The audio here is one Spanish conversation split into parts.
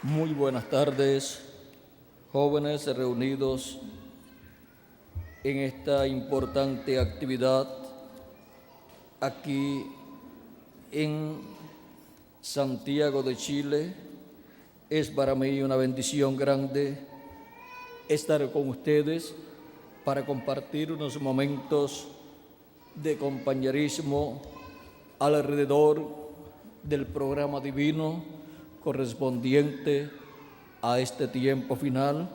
Muy buenas tardes, jóvenes reunidos en esta importante actividad aquí en Santiago de Chile. Es para mí una bendición grande estar con ustedes para compartir unos momentos de compañerismo alrededor del programa divino correspondiente a este tiempo final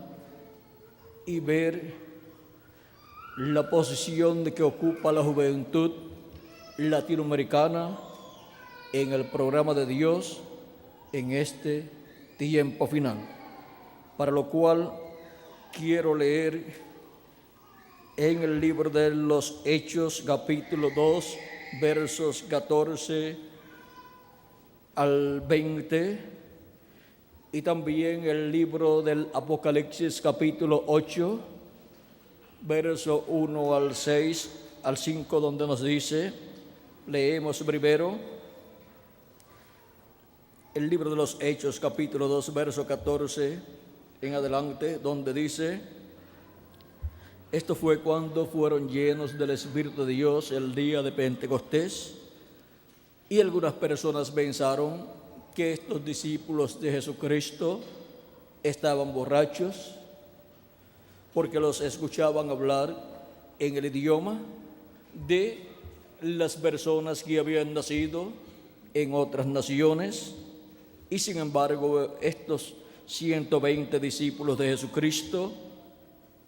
y ver la posición que ocupa la juventud latinoamericana en el programa de Dios en este tiempo final, para lo cual quiero leer en el libro de los Hechos, capítulo 2, versos 14 al 20, y también el libro del Apocalipsis, capítulo 8, verso 1 al 6, al 5, donde nos dice, leemos primero el libro de los Hechos, capítulo 2, verso 14 en adelante, donde dice: esto fue cuando fueron llenos del Espíritu de Dios el día de Pentecostés, y algunas personas pensaron que estos discípulos de Jesucristo estaban borrachos porque los escuchaban hablar en el idioma de las personas que habían nacido en otras naciones. Y sin embargo, estos 120 discípulos de Jesucristo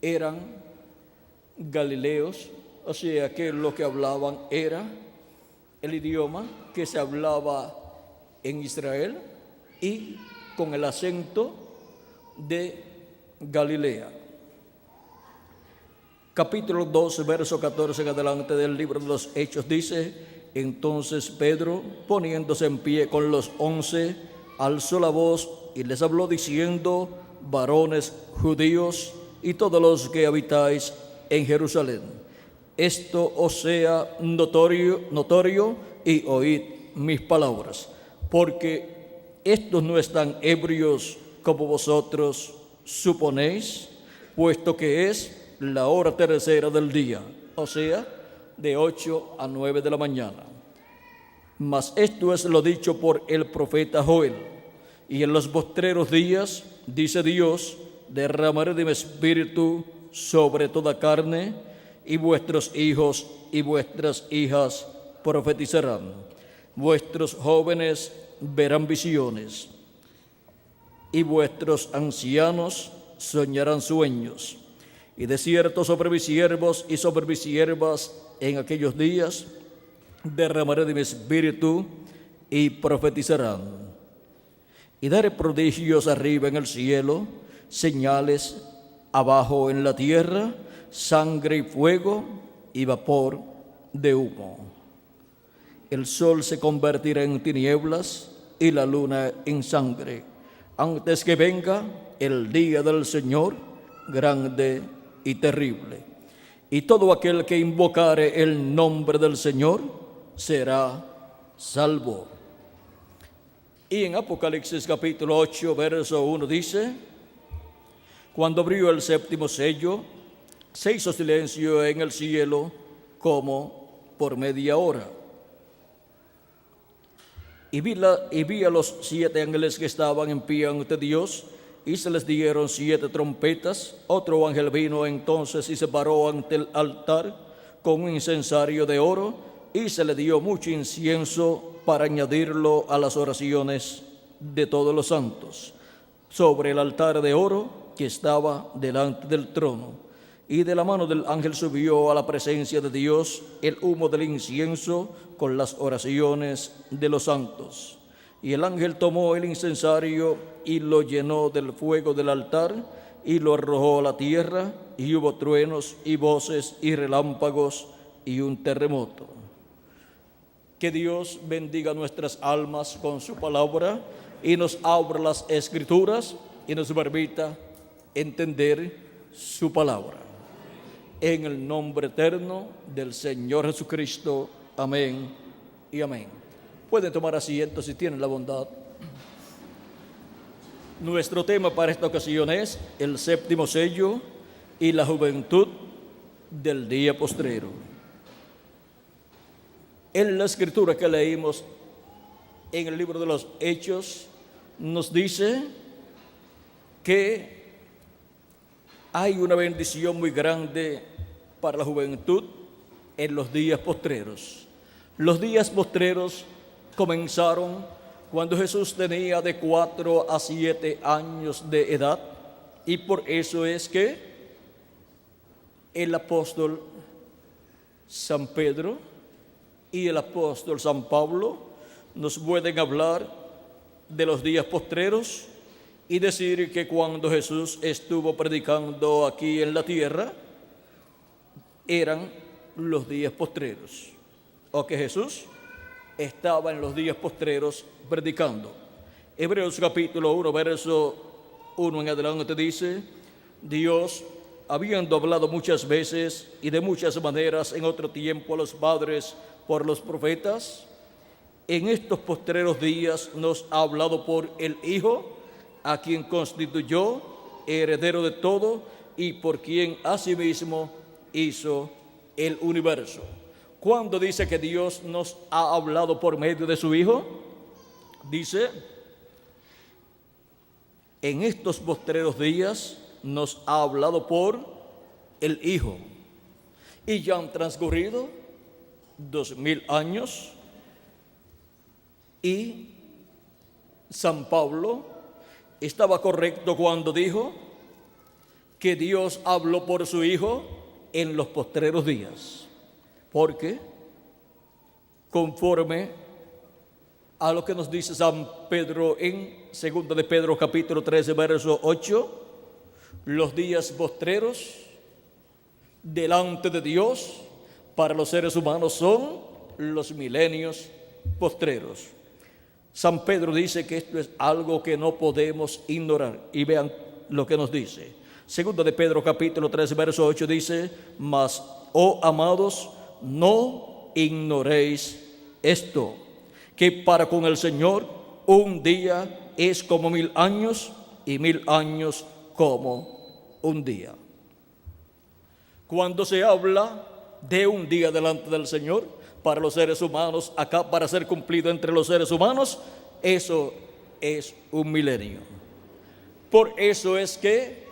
eran galileos, o sea que lo que hablaban era el idioma que se hablaba en Israel y con el acento de Galilea. Capítulo 2, verso 14 en adelante del libro de los Hechos dice: entonces Pedro, poniéndose en pie con los 11, alzó la voz y les habló diciendo: varones judíos y todos los que habitáis en Jerusalén, esto os sea notorio y oíd mis palabras, porque estos no están ebrios como vosotros suponéis, puesto que es la hora tercera del día, o sea, de 8 a 9 de la mañana. Mas esto es lo dicho por el profeta Joel: y en los postreros días, dice Dios, derramaré de mi espíritu sobre toda carne, y vuestros hijos y vuestras hijas profetizarán, vuestros jóvenes verán visiones, y vuestros ancianos soñarán sueños. Y de cierto sobre mis siervos y sobre mis siervas en aquellos días derramaré de mi espíritu y profetizarán. Y daré prodigios arriba en el cielo, señales abajo en la tierra, sangre y fuego y vapor de humo. El sol se convertirá en tinieblas y la luna en sangre, antes que venga el día del Señor grande y terrible. Y todo aquel que invocare el nombre del Señor será salvo. Y en Apocalipsis capítulo 8, verso 1 dice: cuando abrió el séptimo sello, se hizo silencio en el cielo como por media hora. Y vi a los 7 ángeles que estaban en pie ante Dios, y se les dieron 7 trompetas. Otro ángel vino entonces y se paró ante el altar con un incensario de oro, y se le dio mucho incienso para añadirlo a las oraciones de todos los santos, sobre el altar de oro que estaba delante del trono. Y de la mano del ángel subió a la presencia de Dios el humo del incienso con las oraciones de los santos. Y el ángel tomó el incensario y lo llenó del fuego del altar y lo arrojó a la tierra, y hubo truenos y voces y relámpagos y un terremoto. Que Dios bendiga nuestras almas con su palabra y nos abra las escrituras y nos permita entender su palabra. En el nombre eterno del Señor Jesucristo. Amén y amén. Pueden tomar asiento si tienen la bondad. Nuestro tema para esta ocasión es el séptimo sello y la juventud del día postrero. En la escritura que leímos en el libro de los Hechos nos dice que hay una bendición muy grande para la juventud en los días postreros. Los días postreros comenzaron cuando Jesús tenía de 4 a 7 años de edad, y por eso es que el apóstol San Pedro y el apóstol San Pablo nos pueden hablar de los días postreros y decir que cuando Jesús estuvo predicando aquí en la tierra, eran los días postreros, o que Jesús estaba en los días postreros predicando. Hebreos capítulo 1, verso 1 en adelante dice: Dios, habiendo hablado muchas veces y de muchas maneras en otro tiempo a los padres por los profetas, en estos postreros días nos ha hablado por el Hijo, a quien constituyó heredero de todo y por quien asimismo hizo el universo. Cuando dice que Dios nos ha hablado por medio de su Hijo, dice: en estos postreros días nos ha hablado por el Hijo. Y ya han transcurrido 2000 años y San Pablo estaba correcto cuando dijo que Dios habló por su Hijo en los postreros días, porque conforme a lo que nos dice San Pedro en 2 de Pedro capítulo 13 verso 8, los días postreros delante de Dios para los seres humanos son los milenios postreros. San Pedro dice que esto es algo que no podemos ignorar, y vean lo que nos dice. 2 de Pedro capítulo 3 verso 8 dice: mas, oh amados, no ignoréis esto, que para con el Señor un día es como 1000 años y 1000 años como un día. Cuando se habla de un día delante del Señor para los seres humanos, acá para ser cumplido entre los seres humanos, eso es un milenio. Por eso es que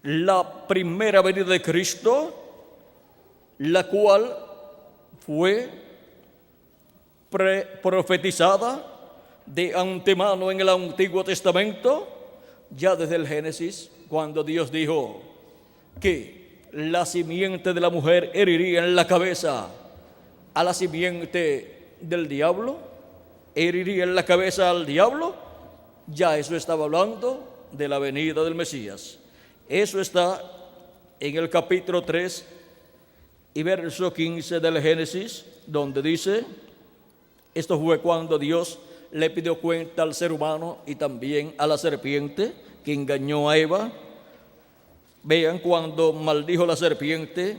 la primera venida de Cristo, la cual fue profetizada de antemano en el Antiguo Testamento, ya desde el Génesis, cuando Dios dijo que la simiente de la mujer heriría en la cabeza a la simiente del diablo, heriría en la cabeza al diablo, ya eso estaba hablando de la venida del Mesías. Eso está en el capítulo 3 y verso 15 del Génesis, donde dice: esto fue cuando Dios le pidió cuenta al ser humano y también a la serpiente que engañó a Eva. Vean cuando maldijo la serpiente,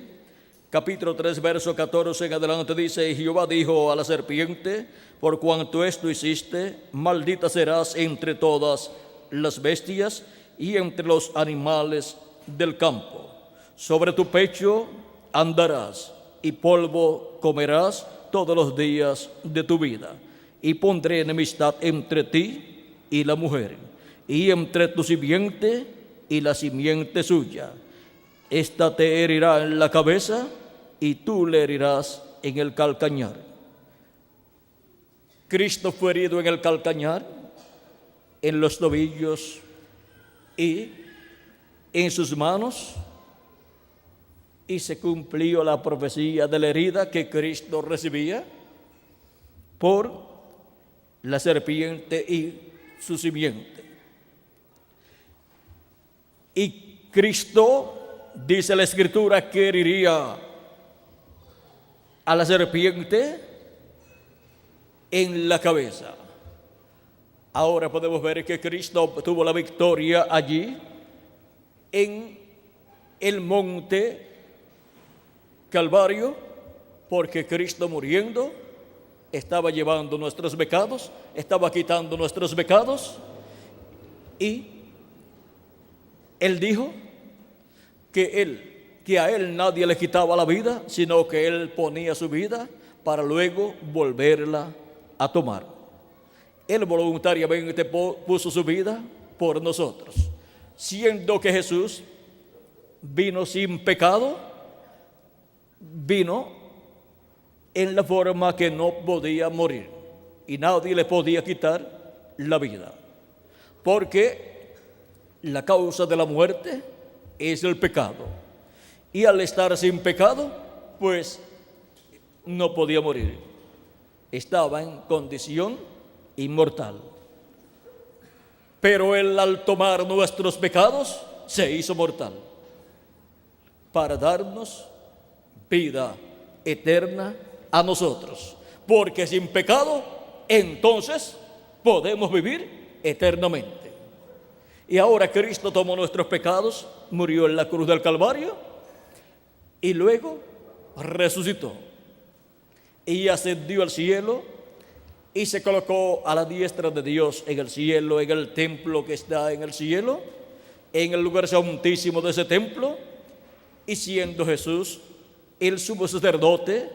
capítulo 3, verso 14 en adelante dice: y Jehová dijo a la serpiente: por cuanto esto hiciste, maldita serás entre todas las bestias y entre los animales del campo. Sobre tu pecho andarás y polvo comerás todos los días de tu vida. Y pondré enemistad entre ti y la mujer, y entre tu simiente y la simiente suya. Esta te herirá en la cabeza y tú le herirás en el calcañar. Cristo fue herido en el calcañar, en los tobillos y en sus manos, y se cumplió la profecía de la herida que Cristo recibía por la serpiente y su simiente. Y Cristo, dice la Escritura, que heriría a la serpiente en la cabeza. Ahora podemos ver que Cristo obtuvo la victoria allí en el monte Calvario, porque Cristo muriendo estaba llevando nuestros pecados, estaba quitando nuestros pecados, Y él dijo que a él nadie le quitaba la vida, sino que él ponía su vida para luego volverla a tomar. Él voluntariamente puso su vida por nosotros, siendo que Jesús vino sin pecado, vino en la forma que no podía morir y nadie le podía quitar la vida, porque la causa de la muerte es el pecado, y al estar sin pecado, pues no podía morir, estaba en condición inmortal. Pero él, al tomar nuestros pecados, se hizo mortal para darnos vida eterna a nosotros, porque sin pecado entonces podemos vivir eternamente. Y ahora Cristo tomó nuestros pecados, murió en la cruz del Calvario y luego resucitó y ascendió al cielo y se colocó a la diestra de Dios en el cielo, en el templo que está en el cielo, en el lugar santísimo de ese templo. Y siendo Jesús el sumo sacerdote,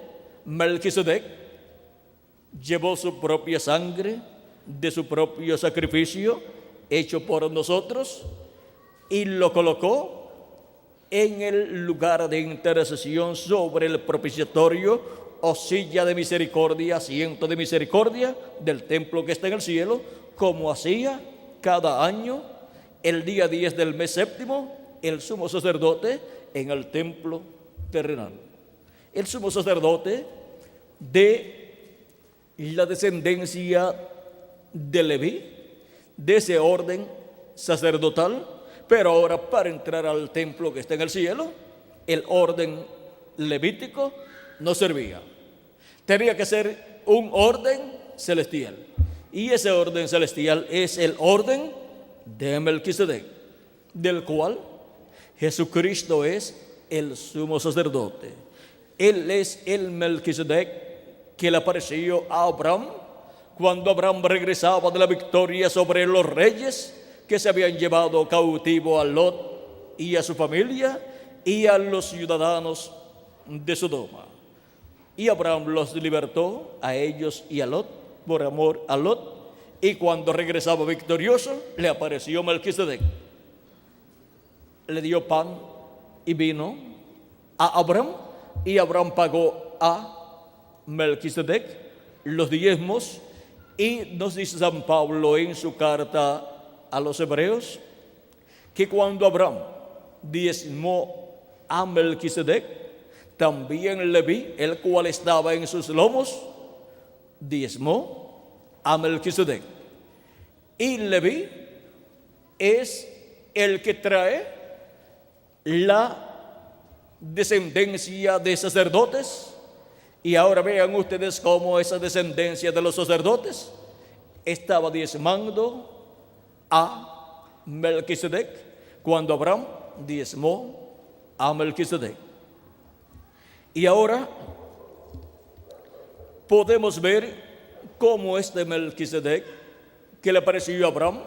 Melquisedec llevó su propia sangre de su propio sacrificio hecho por nosotros y lo colocó en el lugar de intercesión sobre el propiciatorio o silla de misericordia, asiento de misericordia del templo que está en el cielo, como hacía cada año el día 10 del mes séptimo el sumo sacerdote en el templo terrenal. El sumo sacerdote de la descendencia de Leví, de ese orden sacerdotal, pero ahora para entrar al templo que está en el cielo, el orden levítico no servía. Tenía que ser un orden celestial. Y ese orden celestial es el orden de Melquisedec, del cual Jesucristo es el sumo sacerdote. Él es el Melquisedec que le apareció a Abraham cuando Abraham regresaba de la victoria sobre los reyes que se habían llevado cautivo a Lot y a su familia y a los ciudadanos de Sodoma. Y Abraham los libertó a ellos y a Lot por amor a Lot. Y cuando regresaba victorioso, le apareció Melquisedec. Le dio pan y vino a Abraham, y Abraham pagó a Melquisedec los diezmos. Y nos dice San Pablo en su carta a los hebreos que cuando Abraham diezmó a Melquisedec, también Leví, el cual estaba en sus lomos, diezmó a Melquisedec. Y Leví es el que trae la descendencia de sacerdotes. Y ahora vean ustedes cómo esa descendencia de los sacerdotes estaba diezmando a Melquisedec cuando Abraham diezmó a Melquisedec. Y ahora podemos ver cómo este Melquisedec que le apareció a Abraham,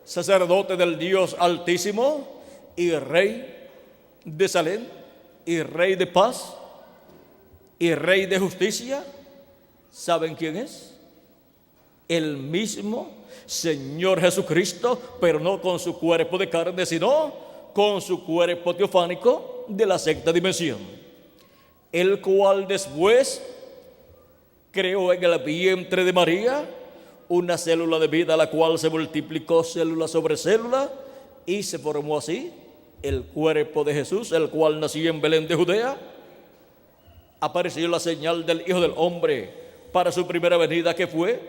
sacerdote del Dios Altísimo y rey de Salem y rey de paz y rey de justicia, ¿saben quién es? El mismo Señor Jesucristo, pero no con su cuerpo de carne, sino con su cuerpo teofánico de la sexta dimensión, el cual después creó en el vientre de María una célula de vida, la cual se multiplicó célula sobre célula y se formó así el cuerpo de Jesús, el cual nació en Belén de Judea. Apareció la señal del Hijo del Hombre para su primera venida, que fue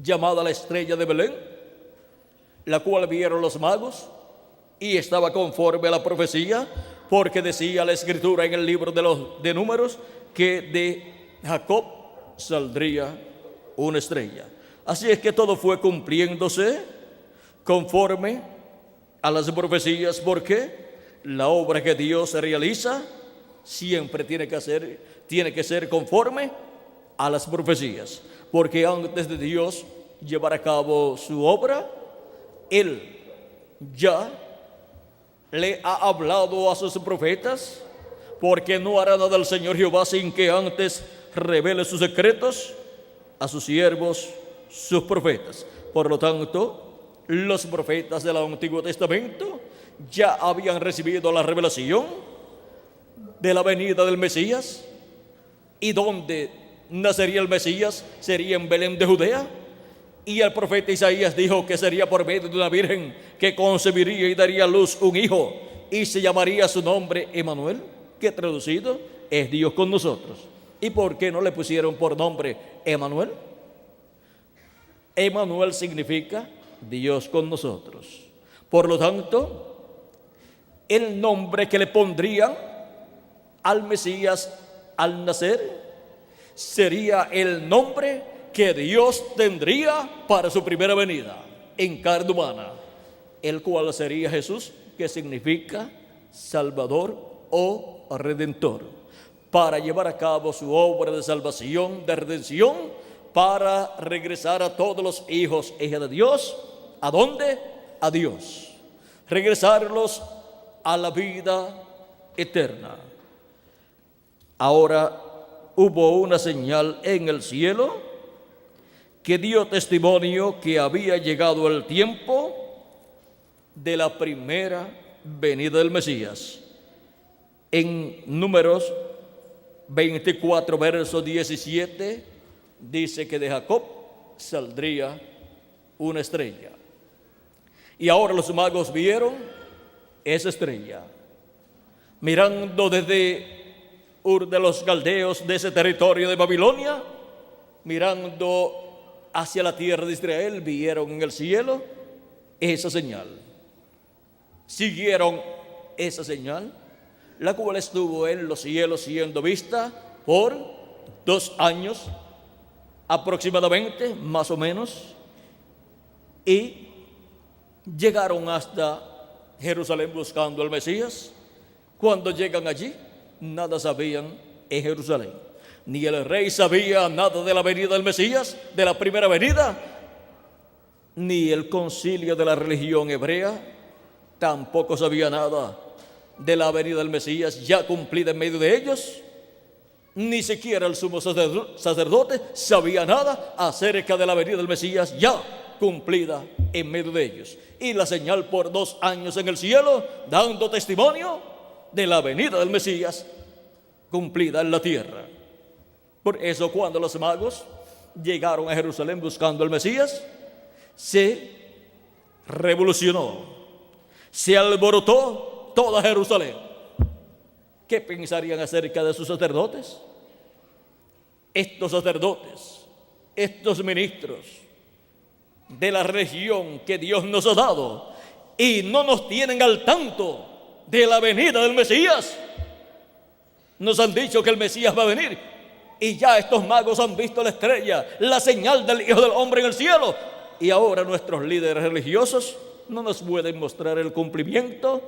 llamada la estrella de Belén, la cual vieron los magos y estaba conforme a la profecía, porque decía la Escritura en el libro de Números que de Jacob saldría una estrella. Así es que todo fue cumpliéndose conforme a las profecías, porque la obra que Dios realiza siempre tiene que ser conforme a las profecías, porque antes de Dios llevar a cabo su obra, Él ya le ha hablado a sus profetas, porque no hará nada el Señor Jehová sin que antes revele sus secretos a sus siervos, sus profetas. Por lo tanto, los profetas del Antiguo Testamento ya habían recibido la revelación de la venida del Mesías. ¿Y dónde nacería el Mesías? Sería en Belén de Judea. Y el profeta Isaías dijo que sería por medio de una virgen que concebiría y daría a luz un hijo, y se llamaría su nombre Emmanuel, que traducido es Dios con nosotros. ¿Y por qué no le pusieron por nombre Emmanuel? Emmanuel significa Dios con nosotros. Por lo tanto, el nombre que le pondrían al Mesías al nacer sería el nombre que Dios tendría para su primera venida en carne humana, el cual sería Jesús, que significa Salvador o Redentor, para llevar a cabo su obra de salvación, de redención, para regresar a todos los hijos e hijas de Dios. ¿A dónde? A Dios. Regresarlos a la vida eterna. Ahora hubo una señal en el cielo que dio testimonio que había llegado el tiempo de la primera venida del Mesías. En Números 24, verso 17, dice que de Jacob saldría una estrella. Y ahora los magos vieron esa estrella, mirando desde Ur de los Caldeos, de ese territorio de Babilonia, mirando hacia la tierra de Israel, vieron en el cielo esa señal. Siguieron esa señal, la cual estuvo en los cielos siendo vista por 2 años aproximadamente, más o menos, y llegaron hasta Jerusalén buscando al Mesías. Cuando llegan allí, nada sabían en Jerusalén. Ni el rey sabía nada de la venida del Mesías, de la primera venida, ni el concilio de la religión hebrea tampoco sabía nada de la venida del Mesías ya cumplida en medio de ellos. Ni siquiera el sumo sacerdote sabía nada acerca de la venida del Mesías ya cumplida en medio de ellos. Y la señal por 2 años en el cielo, dando testimonio de la venida del Mesías cumplida en la tierra. Por eso, cuando los magos llegaron a Jerusalén buscando al Mesías, se revolucionó, se alborotó toda Jerusalén. ¿Qué pensarían acerca de sus sacerdotes? Estos sacerdotes, estos ministros de la religión que Dios nos ha dado, y no nos tienen al tanto de la venida del Mesías. Nos han dicho que el Mesías va a venir, y ya estos magos han visto la estrella, la señal del Hijo del Hombre en el cielo, y ahora nuestros líderes religiosos no nos pueden mostrar el cumplimiento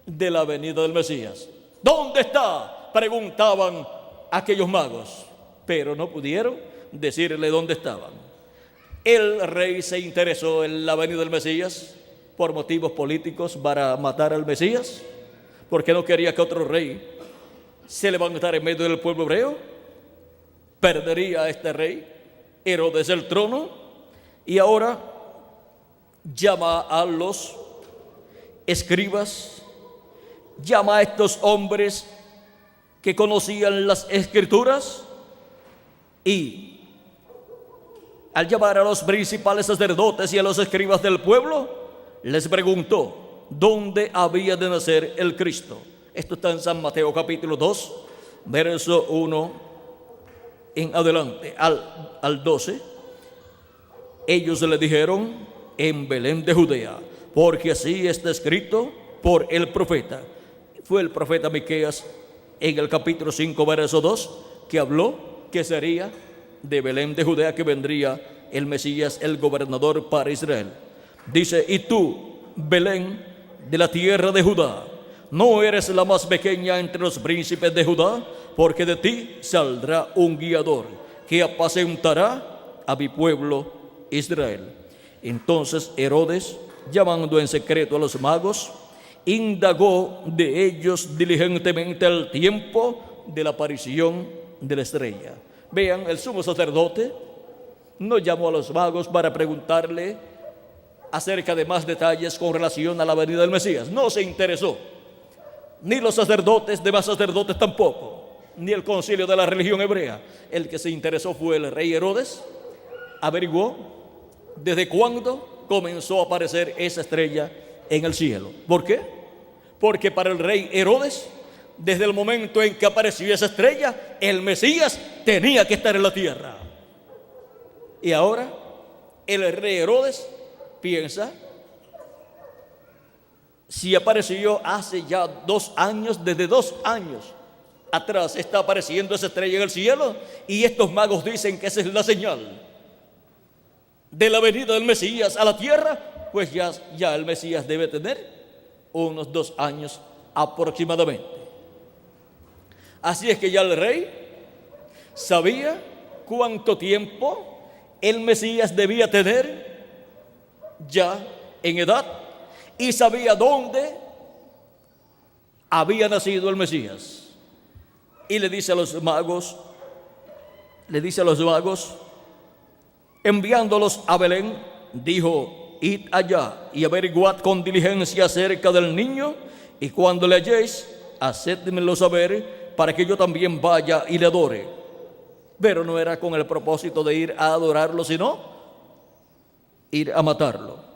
de la venida del Mesías. ¿Dónde está?, preguntaban aquellos magos, pero no pudieron decirle dónde estaban. El rey se interesó en la venida del Mesías por motivos políticos, para matar al Mesías, porque no quería que otro rey se levantara en medio del pueblo hebreo. Perdería a este rey Herodes el trono, y ahora llama a los escribas, llama a estos hombres que conocían las Escrituras, y al llamar a los principales sacerdotes y a los escribas del pueblo, les preguntó dónde había de nacer el Cristo. Esto está en San Mateo capítulo 2, verso 1 en adelante al 12. Ellos le dijeron: en Belén de Judea, porque así está escrito por el profeta. Fue el profeta Miqueas en el capítulo 5, verso 2, que habló que sería de Belén de Judea que vendría el Mesías, el gobernador para Israel. Dice: y tú, Belén, de la tierra de Judá, no eres la más pequeña entre los príncipes de Judá, porque de ti saldrá un guiador que apacentará a mi pueblo Israel. Entonces Herodes llamando en secreto a los magos, indagó de ellos diligentemente el tiempo de la aparición de la estrella. Vean, el sumo sacerdote no llamó a los magos para preguntarle acerca de más detalles con relación a la venida del Mesías. No se interesó. Ni los sacerdotes, demás sacerdotes tampoco, ni el concilio de la religión hebrea. El que se interesó fue el rey Herodes. Averiguó desde cuándo comenzó a aparecer esa estrella en el cielo. ¿Por qué? Porque para el rey Herodes, desde el momento en que apareció esa estrella, el Mesías tenía que estar en la tierra. Y ahora el rey Herodes piensa, si apareció hace ya 2 años, desde 2 años atrás está apareciendo esa estrella en el cielo, y estos magos dicen que esa es la señal de la venida del Mesías a la tierra, pues ya el Mesías debe tener unos 2 años aproximadamente. Así es que ya el rey sabía cuánto tiempo el Mesías debía tener ya en edad, y sabía dónde había nacido el Mesías. Y le dice a los magos, enviándolos a Belén, dijo: id allá y averiguad con diligencia acerca del niño, y cuando le halléis, hacedmelo saber, para que yo también vaya y le adore. Pero no era con el propósito de ir a adorarlo, sino ir a matarlo.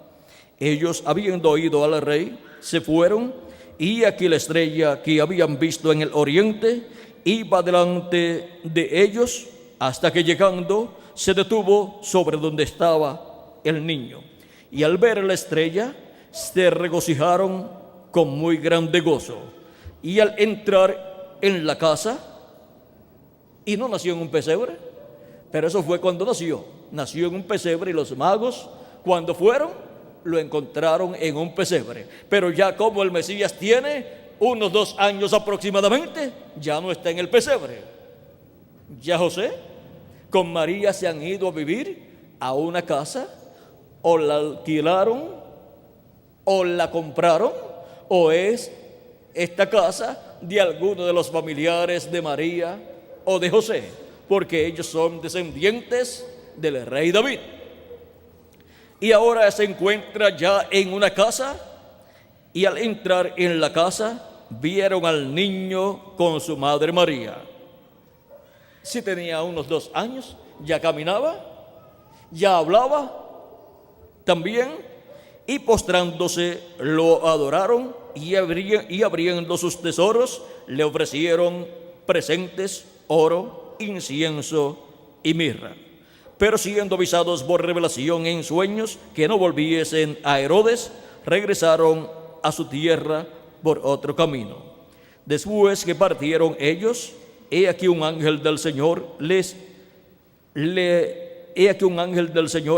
Ellos, habiendo oído al rey, se fueron, y aquí la estrella que habían visto en el oriente iba delante de ellos, hasta que llegando se detuvo sobre donde estaba el niño. Y al ver la estrella se regocijaron con muy grande gozo. Y al entrar en la casa, y no nació en un pesebre, pero eso fue cuando nació en un pesebre, y los magos, cuando fueron, lo encontraron en un pesebre. Pero ya como el Mesías tiene unos 2 años aproximadamente, ya no está en el pesebre. Ya José con María se han ido a vivir a una casa, o la alquilaron, o la compraron, o es esta casa de alguno de los familiares de María o de José, porque ellos son descendientes del rey David. Y ahora se encuentra ya en una casa, y al entrar en la casa vieron al niño con su madre María. Si tenía unos 2 años, ya caminaba, ya hablaba también, y postrándose lo adoraron, y abriendo sus tesoros le ofrecieron presentes, oro, incienso y mirra. Pero siendo avisados por revelación en sueños que no volviesen a Herodes, regresaron a su tierra por otro camino. Después que partieron ellos, he aquí un ángel del Señor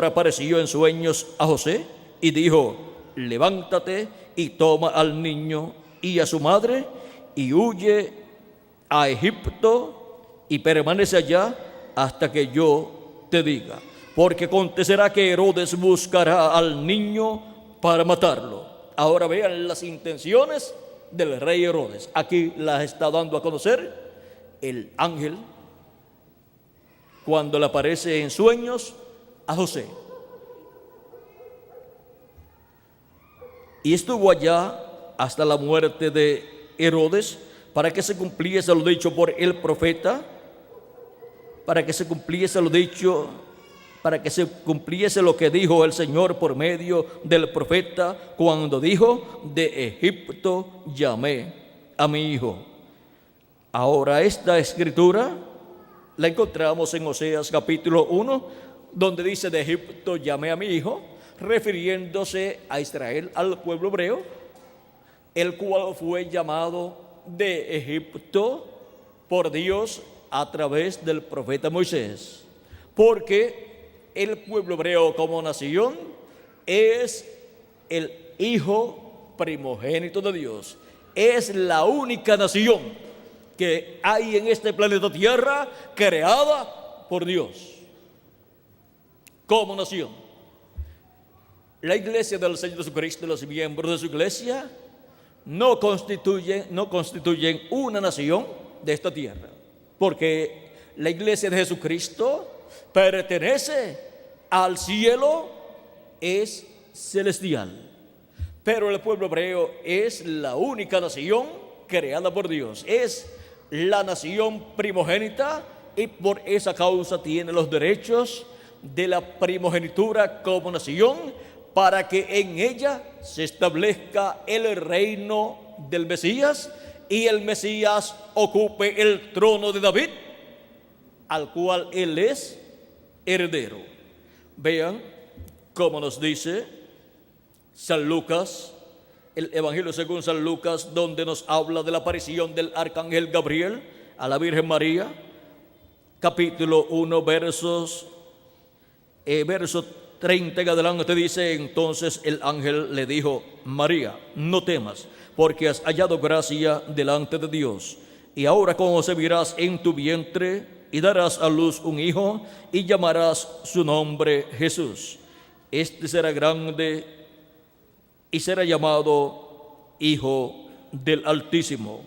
apareció en sueños a José y dijo: levántate y toma al niño y a su madre y huye a Egipto y permanece allá hasta que yo te diga, porque acontecerá que Herodes buscará al niño para matarlo. Ahora vean las intenciones del rey Herodes. Aquí las está dando a conocer el ángel cuando le aparece en sueños a José. Y estuvo allá hasta la muerte de Herodes, para que se cumpliese lo dicho por el profeta, para que se cumpliese lo que dijo el Señor por medio del profeta, cuando dijo: de Egipto llamé a mi hijo. Ahora esta escritura la encontramos en Oseas capítulo 1, donde dice: de Egipto llamé a mi hijo, refiriéndose a Israel, al pueblo hebreo, el cual fue llamado de Egipto por Dios a través del profeta Moisés, porque el pueblo hebreo como nación es el hijo primogénito de Dios. Es la única nación que hay en este planeta Tierra creada por Dios como nación. la iglesia del Señor Jesucristo y los miembros de su iglesia no constituyen una nación de esta tierra, porque la iglesia de Jesucristo pertenece al cielo, es celestial. Pero el pueblo hebreo es la única nación creada por Dios, es la nación primogénita, y por esa causa tiene los derechos de la primogenitura como nación, para que en ella se establezca el reino del Mesías, y el Mesías ocupe el trono de David, al cual él es heredero. Vean cómo nos dice San Lucas, el Evangelio según San Lucas, donde nos habla de la aparición del arcángel Gabriel a la Virgen María, capítulo 1, verso 30 en adelante, dice: entonces el ángel le dijo: María, no temas, porque has hallado gracia delante de Dios, y ahora concebirás en tu vientre y darás a luz un hijo, y llamarás su nombre Jesús. Este será grande y será llamado Hijo del Altísimo,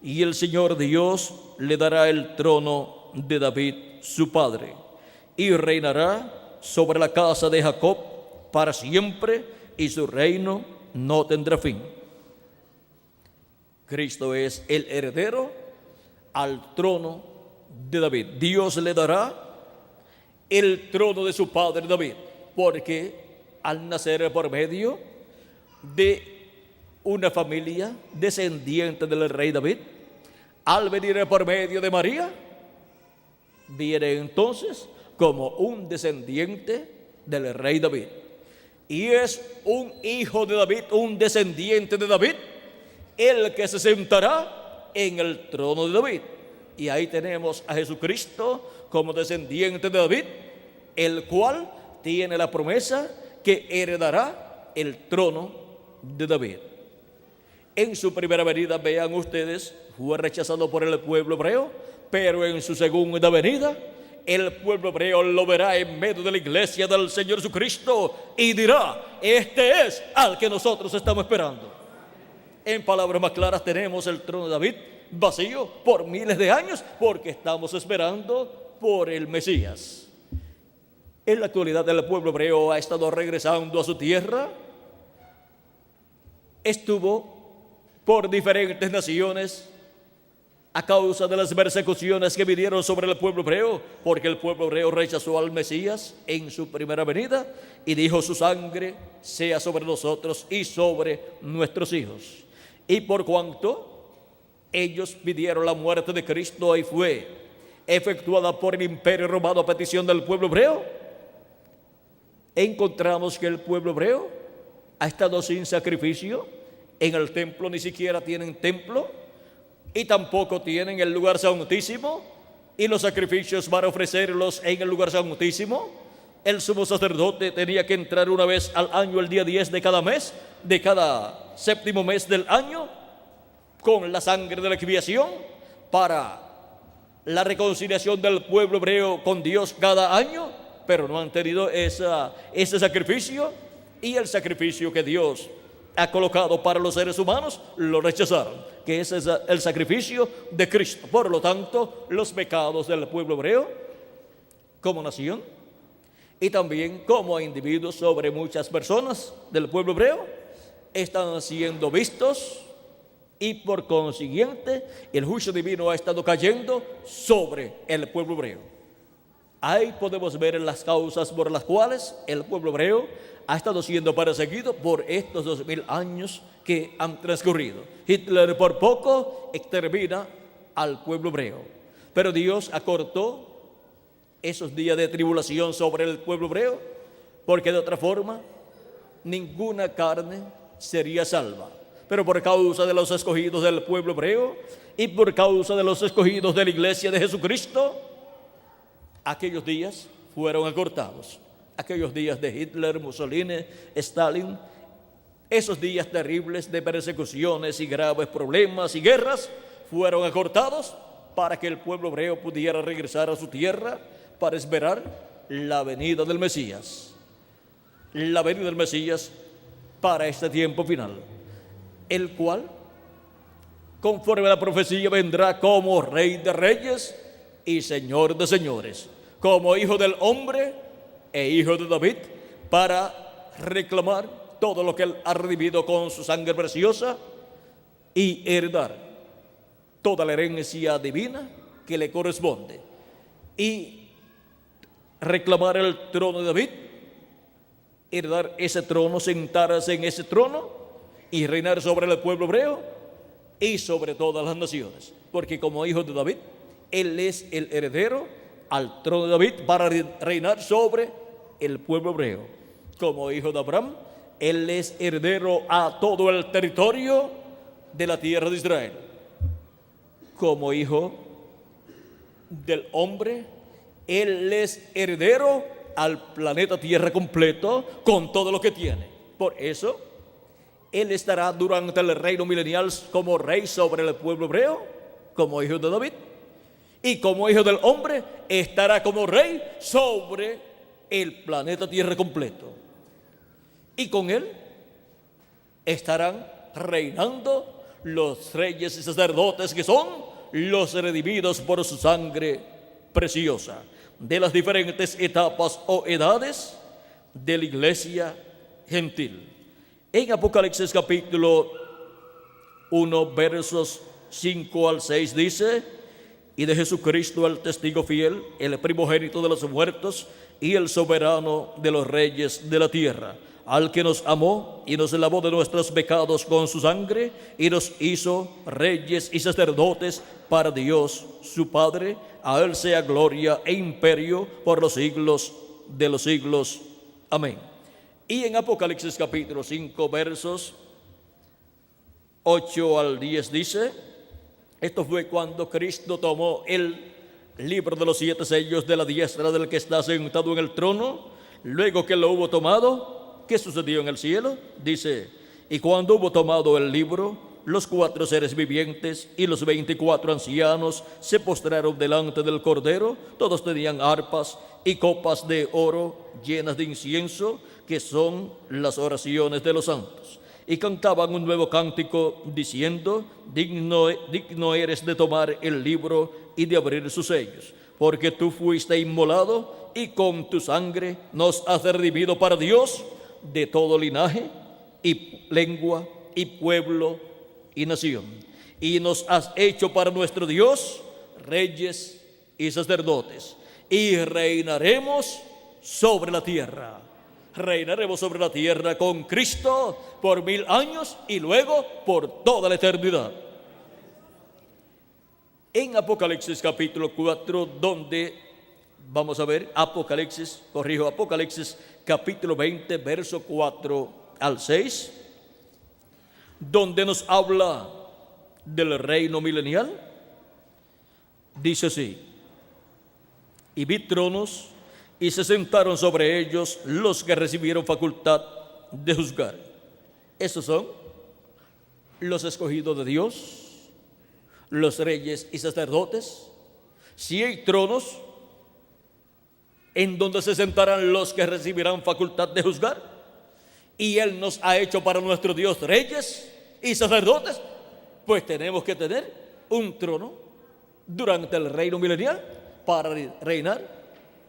y el Señor Dios le dará el trono de David su padre, y reinará sobre la casa de Jacob para siempre, y su reino no tendrá fin. Cristo es el heredero al trono de David. Dios le dará el trono de su padre David, porque al nacer por medio de una familia descendiente del rey David, al venir por medio de María, viene entonces como un descendiente del rey David, y es un hijo de David, un descendiente de David, el que se sentará en el trono de David. Y ahí tenemos a Jesucristo como descendiente de David, el cual tiene la promesa que heredará el trono de David. En su primera venida, vean ustedes, fue rechazado por el pueblo hebreo, pero en su segunda venida, el pueblo hebreo lo verá en medio de la iglesia del Señor Jesucristo y dirá: este es al que nosotros estamos esperando. En palabras más claras, tenemos el trono de David vacío por miles de años, porque estamos esperando por el Mesías. En la actualidad, el pueblo hebreo ha estado regresando a su tierra. Estuvo por diferentes naciones a causa de las persecuciones que vinieron sobre el pueblo hebreo, porque el pueblo hebreo rechazó al Mesías en su primera venida y dijo: su sangre sea sobre nosotros y sobre nuestros hijos. Y por cuanto ellos pidieron la muerte de Cristo y fue efectuada por el imperio romano a petición del pueblo hebreo, encontramos que el pueblo hebreo ha estado sin sacrificio en el templo. Ni siquiera tienen templo, y tampoco tienen el lugar santísimo, y los sacrificios para ofrecerlos en el lugar santísimo, el sumo sacerdote tenía que entrar una vez al año, el día 10 de cada mes, de cada séptimo mes del año, con la sangre de la expiación para la reconciliación del pueblo hebreo con Dios cada año, pero no han tenido ese sacrificio, y el sacrificio que Dios ha colocado para los seres humanos lo rechazaron, que ese es el sacrificio de Cristo. Por lo tanto, los pecados del pueblo hebreo como nación y también como individuos sobre muchas personas del pueblo hebreo están siendo vistos, y por consiguiente el juicio divino ha estado cayendo sobre el pueblo hebreo. Ahí podemos ver las causas por las cuales el pueblo hebreo ha estado siendo perseguido por estos 2000 años que han transcurrido. Hitler por poco extermina al pueblo hebreo, pero Dios acortó esos días de tribulación sobre el pueblo hebreo, porque de otra forma ninguna carne sería salva. Pero por causa de los escogidos del pueblo hebreo y por causa de los escogidos de la iglesia de Jesucristo, aquellos días fueron acortados. Aquellos días de Hitler, Mussolini, Stalin, esos días terribles de persecuciones y graves problemas y guerras fueron acortados para que el pueblo hebreo pudiera regresar a su tierra para esperar la venida del Mesías. la venida del Mesías para este tiempo final, el cual, conforme a la profecía, vendrá como Rey de Reyes y Señor de Señores, como Hijo del Hombre e Hijo de David, para reclamar todo lo que Él ha redimido con su sangre preciosa y heredar toda la herencia divina que le corresponde, y reclamar el trono de David, heredar ese trono, sentarse en ese trono y reinar sobre el pueblo hebreo y sobre todas las naciones, porque como hijo de David, Él es el heredero al trono de David para reinar sobre el pueblo hebreo. Como hijo de Abraham, Él es heredero a todo el territorio de la tierra de Israel. Como hijo del hombre, Él es heredero al planeta Tierra completo con todo lo que tiene. Por eso, Él estará durante el reino milenial como rey sobre el pueblo hebreo, como hijo de David, y como hijo del hombre estará como rey sobre el planeta Tierra completo. Y con Él estarán reinando los reyes y sacerdotes que son los redimidos por su sangre preciosa, de las diferentes etapas o edades de la iglesia gentil. En Apocalipsis capítulo 1, versos 5 al 6 dice: y de Jesucristo el testigo fiel, el primogénito de los muertos y el soberano de los reyes de la tierra, al que nos amó y nos lavó de nuestros pecados con su sangre y nos hizo reyes y sacerdotes para Dios su Padre. A Él sea gloria e imperio por los siglos de los siglos. Amén. Y en Apocalipsis capítulo 5, versos 8 al 10 dice: esto fue cuando Cristo tomó el libro de los 7 sellos de la diestra del que está sentado en el trono. Luego que lo hubo tomado, ¿qué sucedió en el cielo? Dice: y cuando hubo tomado el libro, los 4 seres vivientes y los 24 ancianos se postraron delante del Cordero. Todos tenían arpas y copas de oro llenas de incienso, que son las oraciones de los santos. Y cantaban un nuevo cántico diciendo: digno eres de tomar el libro y de abrir sus sellos, porque tú fuiste inmolado y con tu sangre nos has redimido para Dios de todo linaje y lengua y pueblo y nación, y nos has hecho para nuestro Dios reyes y sacerdotes, y reinaremos sobre la tierra. Reinaremos sobre la tierra con Cristo por 1000 años y luego por toda la eternidad. En Apocalipsis capítulo 4, donde vamos a ver Apocalipsis capítulo 20, verso 4 al 6, donde nos habla del reino milenial, dice así: y vi tronos y se sentaron sobre ellos los que recibieron facultad de juzgar. Esos son los escogidos de Dios, los reyes y sacerdotes. Si hay tronos en donde se sentarán los que recibirán facultad de juzgar, y Él nos ha hecho para nuestro Dios reyes y sacerdotes, pues tenemos que tener un trono durante el reino milenial para reinar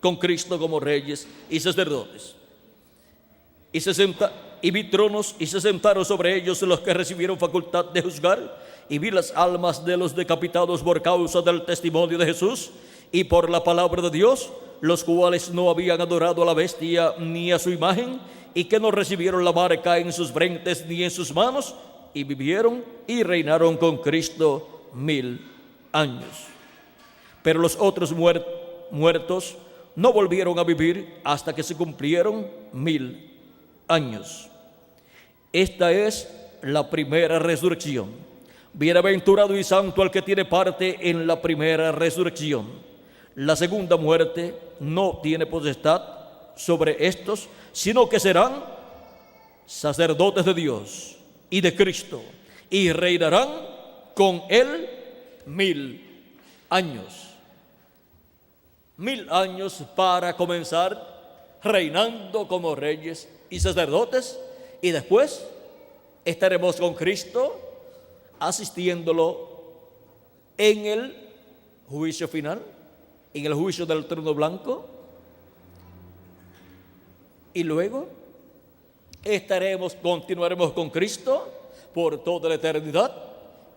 con Cristo como reyes y sacerdotes. Y vi tronos y se sentaron sobre ellos los que recibieron facultad de juzgar, y vi las almas de los decapitados por causa del testimonio de Jesús y por la palabra de Dios, los cuales no habían adorado a la bestia ni a su imagen, y que no recibieron la marca en sus frentes ni en sus manos, y vivieron y reinaron con Cristo 1000 años. Pero los otros muertos no volvieron a vivir hasta que se cumplieron 1000 años. Esta es la primera resurrección. Bienaventurado y santo el que tiene parte en la primera resurrección. La segunda muerte no tiene potestad sobre estos, sino que serán sacerdotes de Dios y de Cristo, y reinarán con Él 1000 años. 1000 años para comenzar reinando como reyes y sacerdotes, y después estaremos con Cristo asistiéndolo en el juicio final, en el juicio del trono blanco, y luego continuaremos con Cristo por toda la eternidad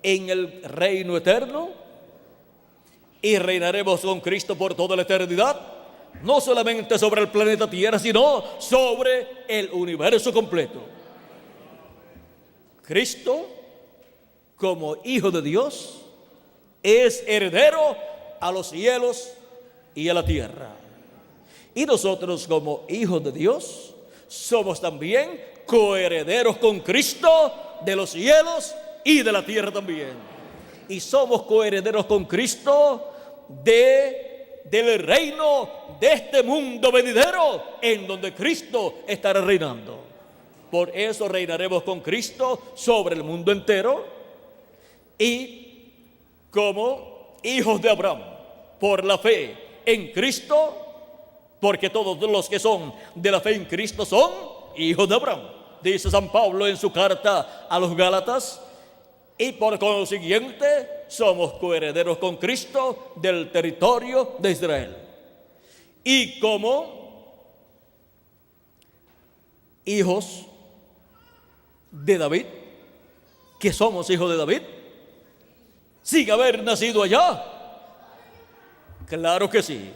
en el reino eterno, y reinaremos con Cristo por toda la eternidad, no solamente sobre el planeta Tierra, sino sobre el universo completo. Cristo, como Hijo de Dios, es heredero a los cielos y a la tierra. Y nosotros, como hijos de Dios, somos también coherederos con Cristo de los cielos y de la tierra también. Y somos coherederos con Cristo del reino de este mundo venidero, en donde Cristo estará reinando. Por eso reinaremos con Cristo sobre el mundo entero, y como hijos de Abraham, por la fe en Cristo, porque todos los que son de la fe en Cristo son hijos de Abraham, dice San Pablo en su carta a los Gálatas, y por consiguiente somos coherederos con Cristo del territorio de Israel. Y como hijos de David, que somos hijos de David, sin haber nacido allá. Claro que sí.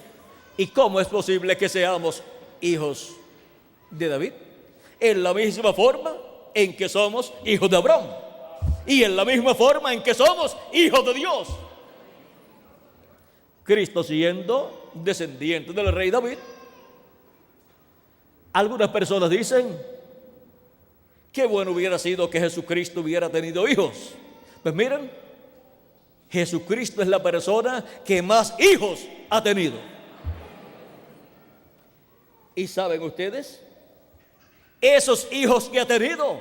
¿Y cómo es posible que seamos hijos de David? En la misma forma en que somos hijos de Abraham, y en la misma forma en que somos hijos de Dios. Cristo siendo descendiente del rey David. Algunas personas dicen: qué bueno hubiera sido que Jesucristo hubiera tenido hijos. Pues miren, Jesucristo es la persona que más hijos ha tenido. ¿Y saben ustedes? Esos hijos que ha tenido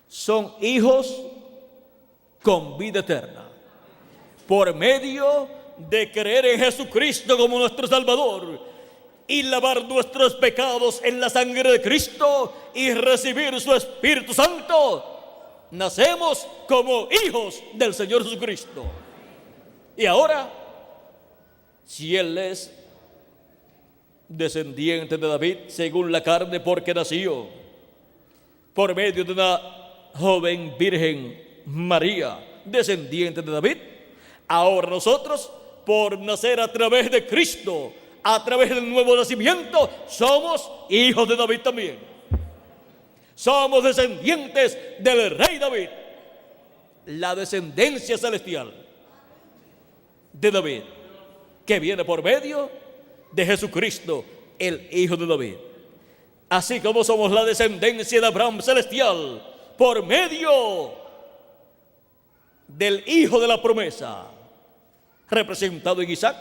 son hijos con vida eterna, por medio de creer en Jesucristo como nuestro Salvador y lavar nuestros pecados en la sangre de Cristo y recibir su Espíritu Santo. Nacemos como hijos del Señor Jesucristo. Y ahora, si Él es descendiente de David según la carne, porque nació por medio de una joven virgen María, descendiente de David, ahora nosotros, por nacer a través de Cristo, a través del nuevo nacimiento, somos hijos de David también. Somos descendientes del rey David, la descendencia celestial de David, que viene por medio de Jesucristo, el Hijo de David. Así como somos la descendencia de Abraham celestial por medio del Hijo de la promesa, representado en Isaac,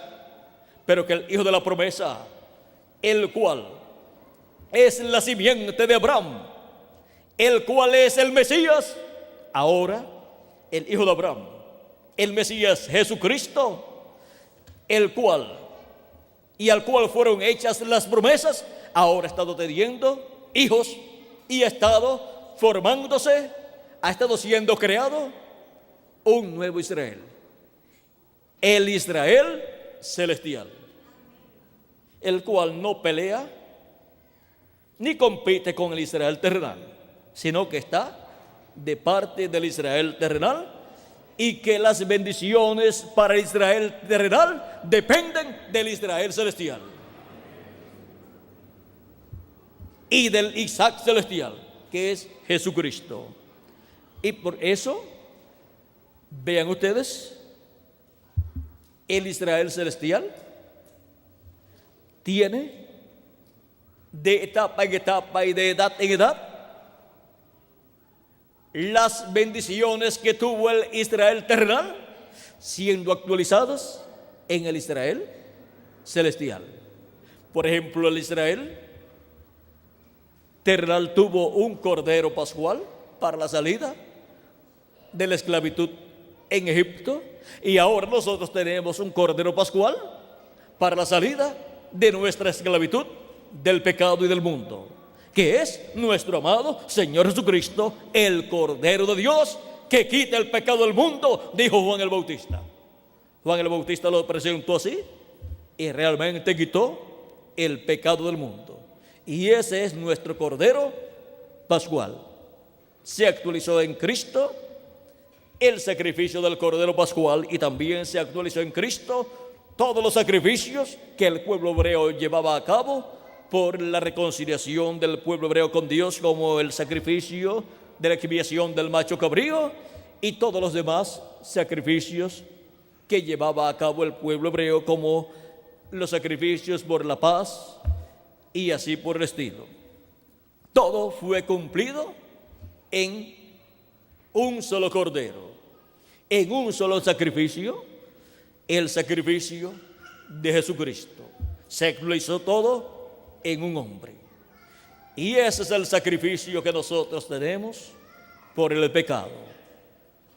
pero que el Hijo de la promesa, el cual es la simiente de Abraham, el cual es el Mesías, ahora el Hijo de Abraham, el Mesías Jesucristo, el cual y al cual fueron hechas las promesas, ahora ha estado teniendo hijos y ha estado formándose, ha estado siendo creado un nuevo Israel, el Israel celestial, el cual no pelea ni compite con el Israel terrenal, sino que está de parte del Israel terrenal, y que las bendiciones para Israel terrenal dependen del Israel celestial y del Isaac celestial, que es Jesucristo. Y por eso, vean ustedes, el Israel celestial tiene de etapa en etapa y de edad en edad las bendiciones que tuvo el Israel terrenal, siendo actualizadas en el Israel celestial. Por ejemplo, el Israel terrenal tuvo un cordero pascual para la salida de la esclavitud en Egipto, y ahora nosotros tenemos un cordero pascual para la salida de nuestra esclavitud del pecado y del mundo, que es nuestro amado Señor Jesucristo, el Cordero de Dios, que quita el pecado del mundo, dijo Juan el Bautista. Juan el Bautista lo presentó así y realmente quitó el pecado del mundo. Y ese es nuestro Cordero Pascual. Se actualizó en Cristo el sacrificio del Cordero Pascual y también se actualizó en Cristo todos los sacrificios que el pueblo hebreo llevaba a cabo por la reconciliación del pueblo hebreo con Dios, como el sacrificio de la expiación del macho cabrío y todos los demás sacrificios que llevaba a cabo el pueblo hebreo, como los sacrificios por la paz y así por el estilo. Todo fue cumplido en un solo cordero, en un solo sacrificio, el sacrificio de Jesucristo. Se actualizó todo en un hombre. Y ese es el sacrificio que nosotros tenemos por el pecado,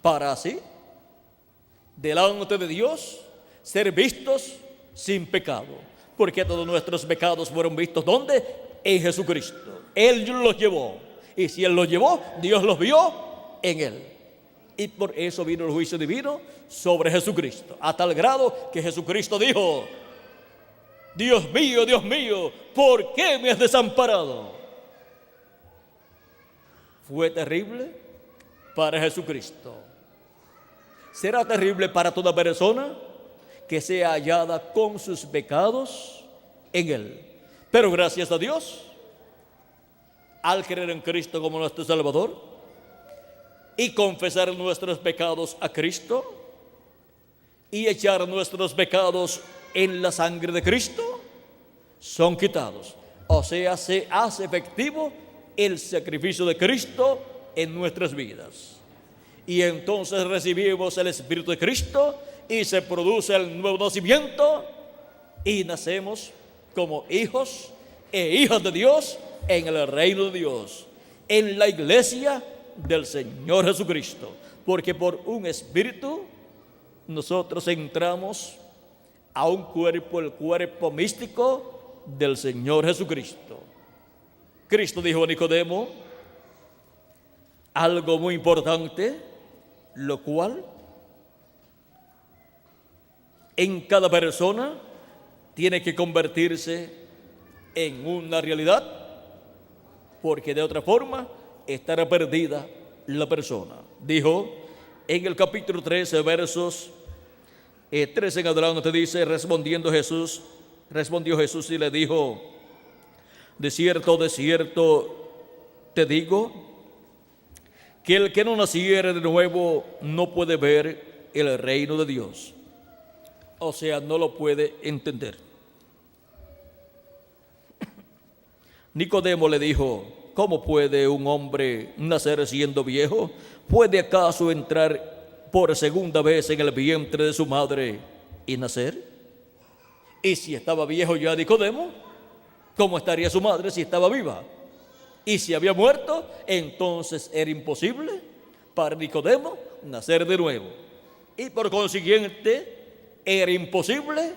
para así, delante de Dios, ser vistos sin pecado. Porque todos nuestros pecados fueron vistos, ¿dónde? En Jesucristo. Él los llevó. Y si Él los llevó, Dios los vio en Él. Y por eso vino el juicio divino sobre Jesucristo, a tal grado que Jesucristo dijo: Dios mío, ¿por qué me has desamparado? Fue terrible para Jesucristo. Será terrible para toda persona que sea hallada con sus pecados en Él. Pero gracias a Dios, al creer en Cristo como nuestro Salvador y confesar nuestros pecados a Cristo y echar nuestros pecados en la sangre de Cristo, son quitados. O sea, se hace efectivo el sacrificio de Cristo en nuestras vidas. Y entonces recibimos el Espíritu de Cristo y se produce el nuevo nacimiento y nacemos como hijos e hijas de Dios en el reino de Dios, en la iglesia del Señor Jesucristo. Porque por un Espíritu nosotros entramos a un cuerpo, el cuerpo místico del Señor Jesucristo. Cristo dijo a Nicodemo algo muy importante, lo cual en cada persona tiene que convertirse en una realidad, porque de otra forma estará perdida la persona. Dijo en el capítulo 13, versos 13 en adelante, dice: respondió Jesús y le dijo: de cierto te digo, que el que no naciere de nuevo no puede ver el reino de Dios. O sea, no lo puede entender. Nicodemo le dijo: ¿cómo puede un hombre nacer siendo viejo? ¿Puede acaso entrar por segunda vez en el vientre de su madre y nacer? Y si estaba viejo ya Nicodemo, ¿cómo estaría su madre si estaba viva? Y si había muerto, entonces era imposible para Nicodemo nacer de nuevo. Y por consiguiente, era imposible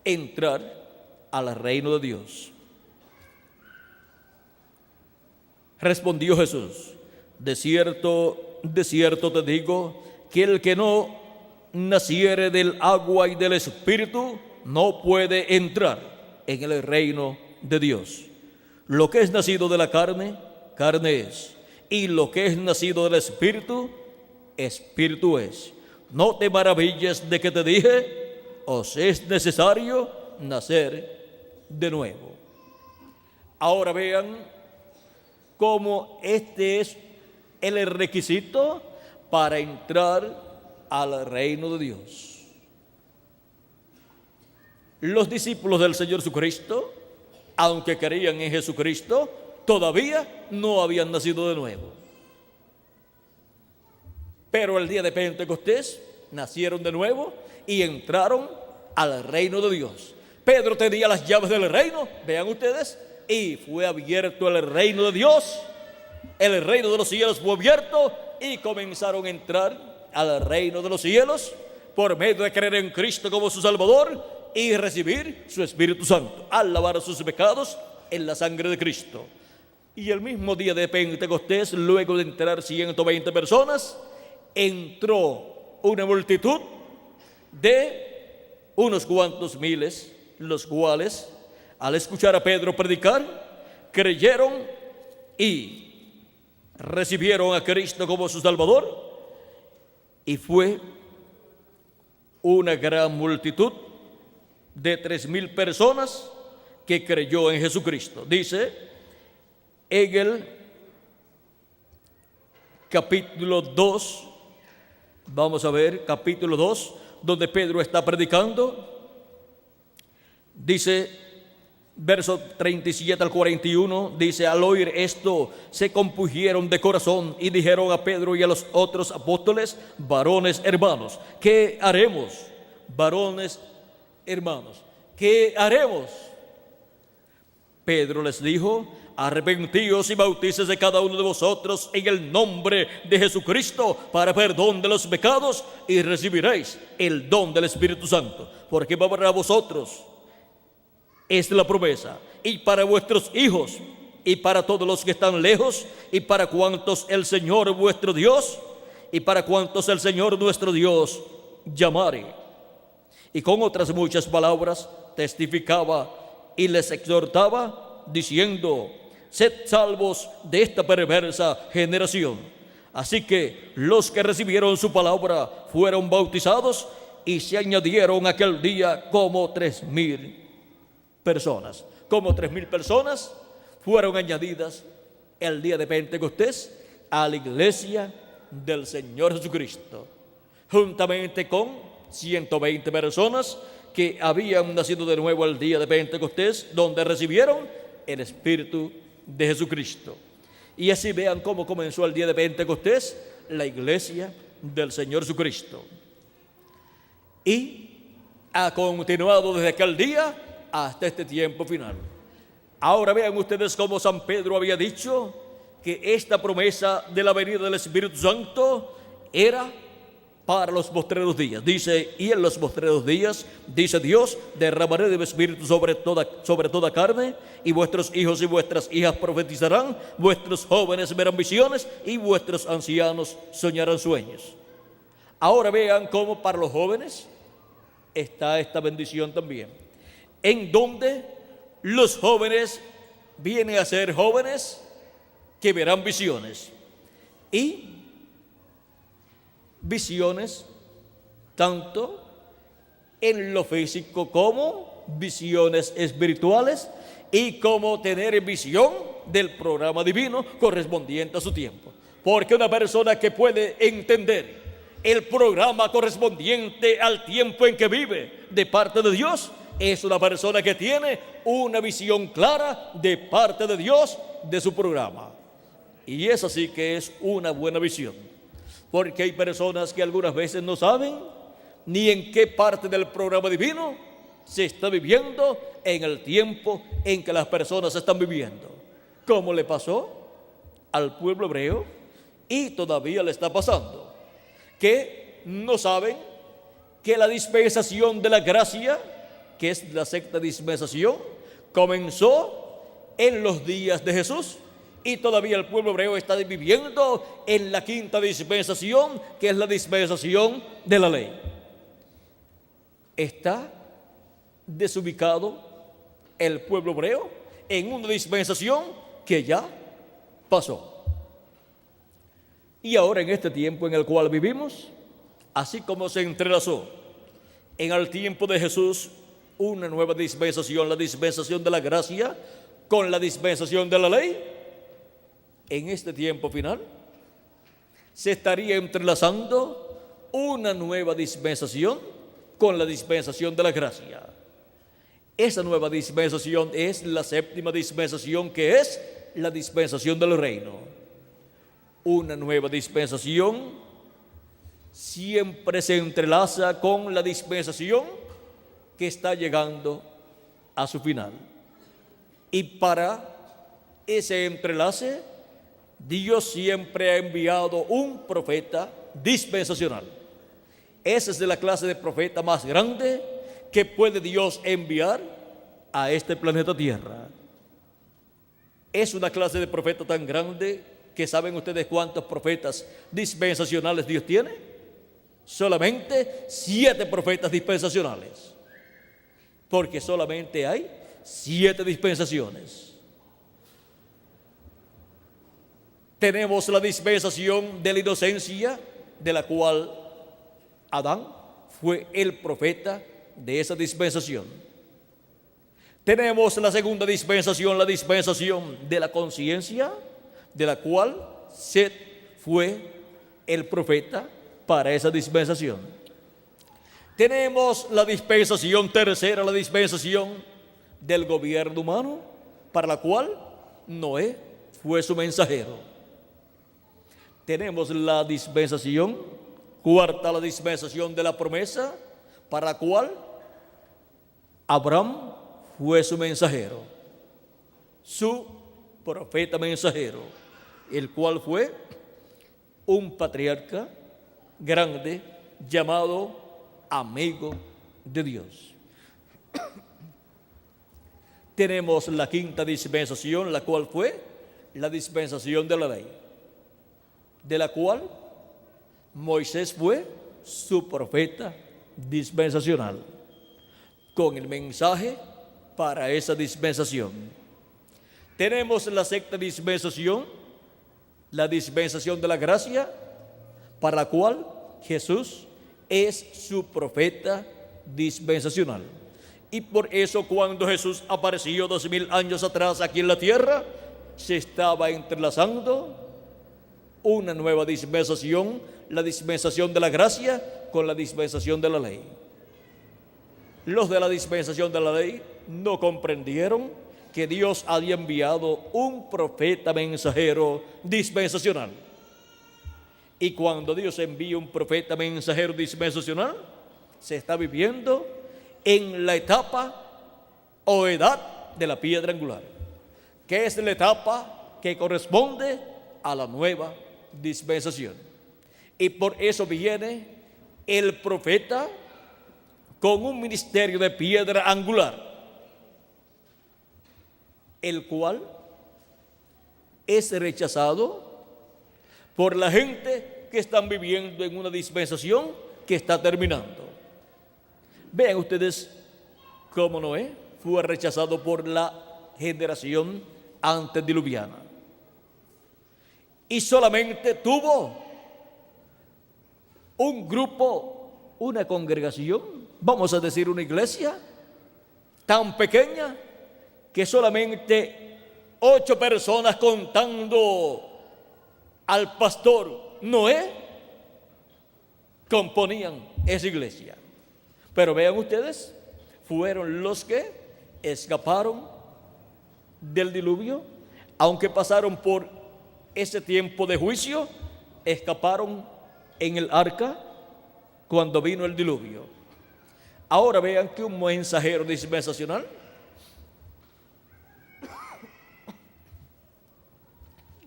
entrar al reino de Dios. Respondió Jesús: de cierto te digo, que el que no naciere del agua y del Espíritu no puede entrar en el reino de Dios. Lo que es nacido de la carne, carne es, y lo que es nacido del Espíritu, Espíritu es. No te maravilles de que te dije: os es necesario nacer de nuevo. Ahora vean cómo este es el requisito para entrar al reino de Dios. Los discípulos del Señor Jesucristo, aunque creían en Jesucristo, todavía no habían nacido de nuevo. Pero el día de Pentecostés nacieron de nuevo y entraron al reino de Dios. Pedro tenía las llaves del reino, vean ustedes, y fue abierto el reino de Dios. El reino de los cielos fue abierto y comenzaron a entrar al reino de los cielos por medio de creer en Cristo como su Salvador y recibir su Espíritu Santo al lavar sus pecados en la sangre de Cristo. Y el mismo día de Pentecostés, luego de entrar 120 personas, entró una multitud de unos cuantos miles, los cuales, al escuchar a Pedro predicar, creyeron y recibieron a Cristo como su Salvador. Y fue una gran multitud de 3,000 personas que creyó en Jesucristo. Dice en el capítulo 2, vamos a ver, capítulo 2, donde Pedro está predicando, dice, verso 37 al 41, dice: al oír esto, se compungieron de corazón y dijeron a Pedro y a los otros apóstoles: varones hermanos, ¿qué haremos? Varones hermanos, ¿qué haremos? Pedro les dijo: arrepentíos y bautícese cada uno de vosotros en el nombre de Jesucristo para perdón de los pecados, y recibiréis el don del Espíritu Santo, porque para vosotros es la promesa, y para vuestros hijos, y para todos los que están lejos, y para cuantos el Señor vuestro Dios, y para cuantos el Señor nuestro Dios llamare. Y con otras muchas palabras testificaba y les exhortaba, diciendo: sed salvos de esta perversa generación. Así que los que recibieron su palabra fueron bautizados, y se añadieron aquel día como 3,000 personas. Como 3,000 personas fueron añadidas el día de Pentecostés a la iglesia del Señor Jesucristo, juntamente con 120 personas que habían nacido de nuevo el día de Pentecostés, donde recibieron el Espíritu de Jesucristo. Y así vean cómo comenzó el día de Pentecostés la iglesia del Señor Jesucristo, y ha continuado desde aquel día hasta este tiempo final. Ahora vean ustedes cómo San Pedro había dicho que esta promesa de la venida del Espíritu Santo era para los postreros días. Dice: y en los postreros días, dice Dios, derramaré de mi Espíritu sobre toda carne, y vuestros hijos y vuestras hijas profetizarán, vuestros jóvenes verán visiones, y vuestros ancianos soñarán sueños. Ahora vean cómo para los jóvenes está esta bendición también, en donde los jóvenes vienen a ser jóvenes que verán visiones, y visiones tanto en lo físico como visiones espirituales, y como tener visión del programa divino correspondiente a su tiempo. Porque una persona que puede entender el programa correspondiente al tiempo en que vive de parte de Dios, es una persona que tiene una visión clara de parte de Dios de su programa. Y es así que es una buena visión, porque hay personas que algunas veces no saben ni en qué parte del programa divino se está viviendo en el tiempo en que las personas están viviendo, como le pasó al pueblo hebreo y todavía le está pasando, que no saben que la dispensación de la gracia, que es la sexta dispensación, comenzó en los días de Jesús, y todavía el pueblo hebreo está viviendo en la quinta dispensación, que es la dispensación de la ley. Está desubicado el pueblo hebreo en una dispensación que ya pasó. Y ahora, en este tiempo en el cual vivimos, así como se entrelazó en el tiempo de Jesús una nueva dispensación, la dispensación de la gracia, con la dispensación de la ley, en este tiempo final se estaría entrelazando una nueva dispensación con la dispensación de la gracia. Esa nueva dispensación es la séptima dispensación, que es la dispensación del reino. Una nueva dispensación siempre se entrelaza con la dispensación que está llegando a su final. Y para ese entrelace, Dios siempre ha enviado un profeta dispensacional. Esa es de la clase de profeta más grande que puede Dios enviar a este planeta Tierra. Es una clase de profeta tan grande que ¿saben ustedes cuántos profetas dispensacionales Dios tiene? Solamente 7 profetas dispensacionales, porque solamente hay 7 dispensaciones. Tenemos la dispensación de la inocencia, de la cual Adán fue el profeta de esa dispensación. Tenemos la segunda dispensación, la dispensación de la conciencia, de la cual Set fue el profeta para esa dispensación. Tenemos la dispensación tercera, la dispensación del gobierno humano, para la cual Noé fue su mensajero. Tenemos la dispensación cuarta, la dispensación de la promesa, para la cual Abraham fue su mensajero, su profeta mensajero, el cual fue un patriarca grande llamado amigo de Dios. Tenemos la quinta dispensación, la cual fue la dispensación de la ley, de la cual Moisés fue su profeta dispensacional, con el mensaje para esa dispensación. Tenemos la sexta dispensación, la dispensación de la gracia, para la cual Jesús es su profeta dispensacional. Y por eso cuando Jesús apareció 2000 años atrás aquí en la tierra, se estaba entrelazando una nueva dispensación, la dispensación de la gracia con la dispensación de la ley. Los de la dispensación de la ley no comprendieron que Dios había enviado un profeta mensajero dispensacional. Y cuando Dios envía un profeta mensajero dispensacional, se está viviendo en la etapa o edad de la piedra angular, que es la etapa que corresponde a la nueva dispensación. Y por eso viene el profeta con un ministerio de piedra angular, el cual es rechazado por la gente que están viviendo en una dispensación que está terminando. Vean ustedes cómo Noé fue rechazado por la generación antediluviana. Y solamente tuvo un grupo, una congregación, vamos a decir una iglesia, tan pequeña que solamente 8 personas contando al pastor Noé componían esa iglesia. Pero vean ustedes, fueron los que escaparon del diluvio, aunque pasaron por ese tiempo de juicio, escaparon en el arca cuando vino el diluvio. Ahora vean que un mensajero dispensacional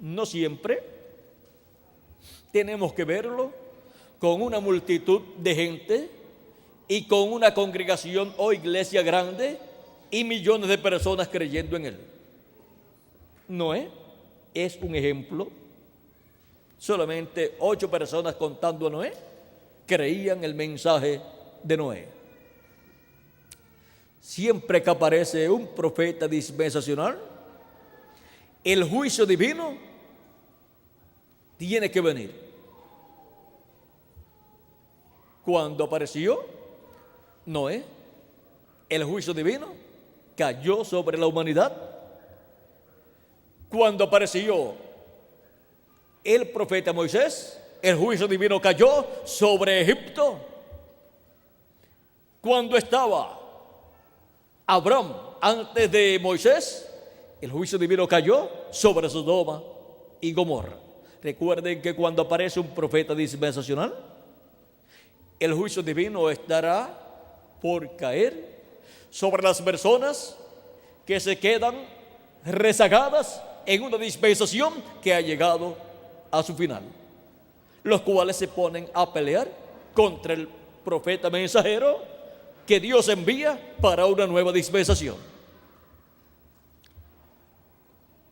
no siempre tenemos que verlo con una multitud de gente y con una congregación o iglesia grande y millones de personas creyendo en él. Noé es un ejemplo. Solamente 8 personas contando a Noé creían el mensaje de Noé. Siempre que aparece un profeta dispensacional, el juicio divino tiene que venir. Cuando apareció Noé, el juicio divino cayó sobre la humanidad. Cuando apareció el profeta Moisés, el juicio divino cayó sobre Egipto. Cuando estaba Abraham antes de Moisés, el juicio divino cayó sobre Sodoma y Gomorra. Recuerden que cuando aparece un profeta dispensacional, el juicio divino estará por caer sobre las personas que se quedan rezagadas en una dispensación que ha llegado a su final, los cuales se ponen a pelear contra el profeta mensajero que Dios envía para una nueva dispensación.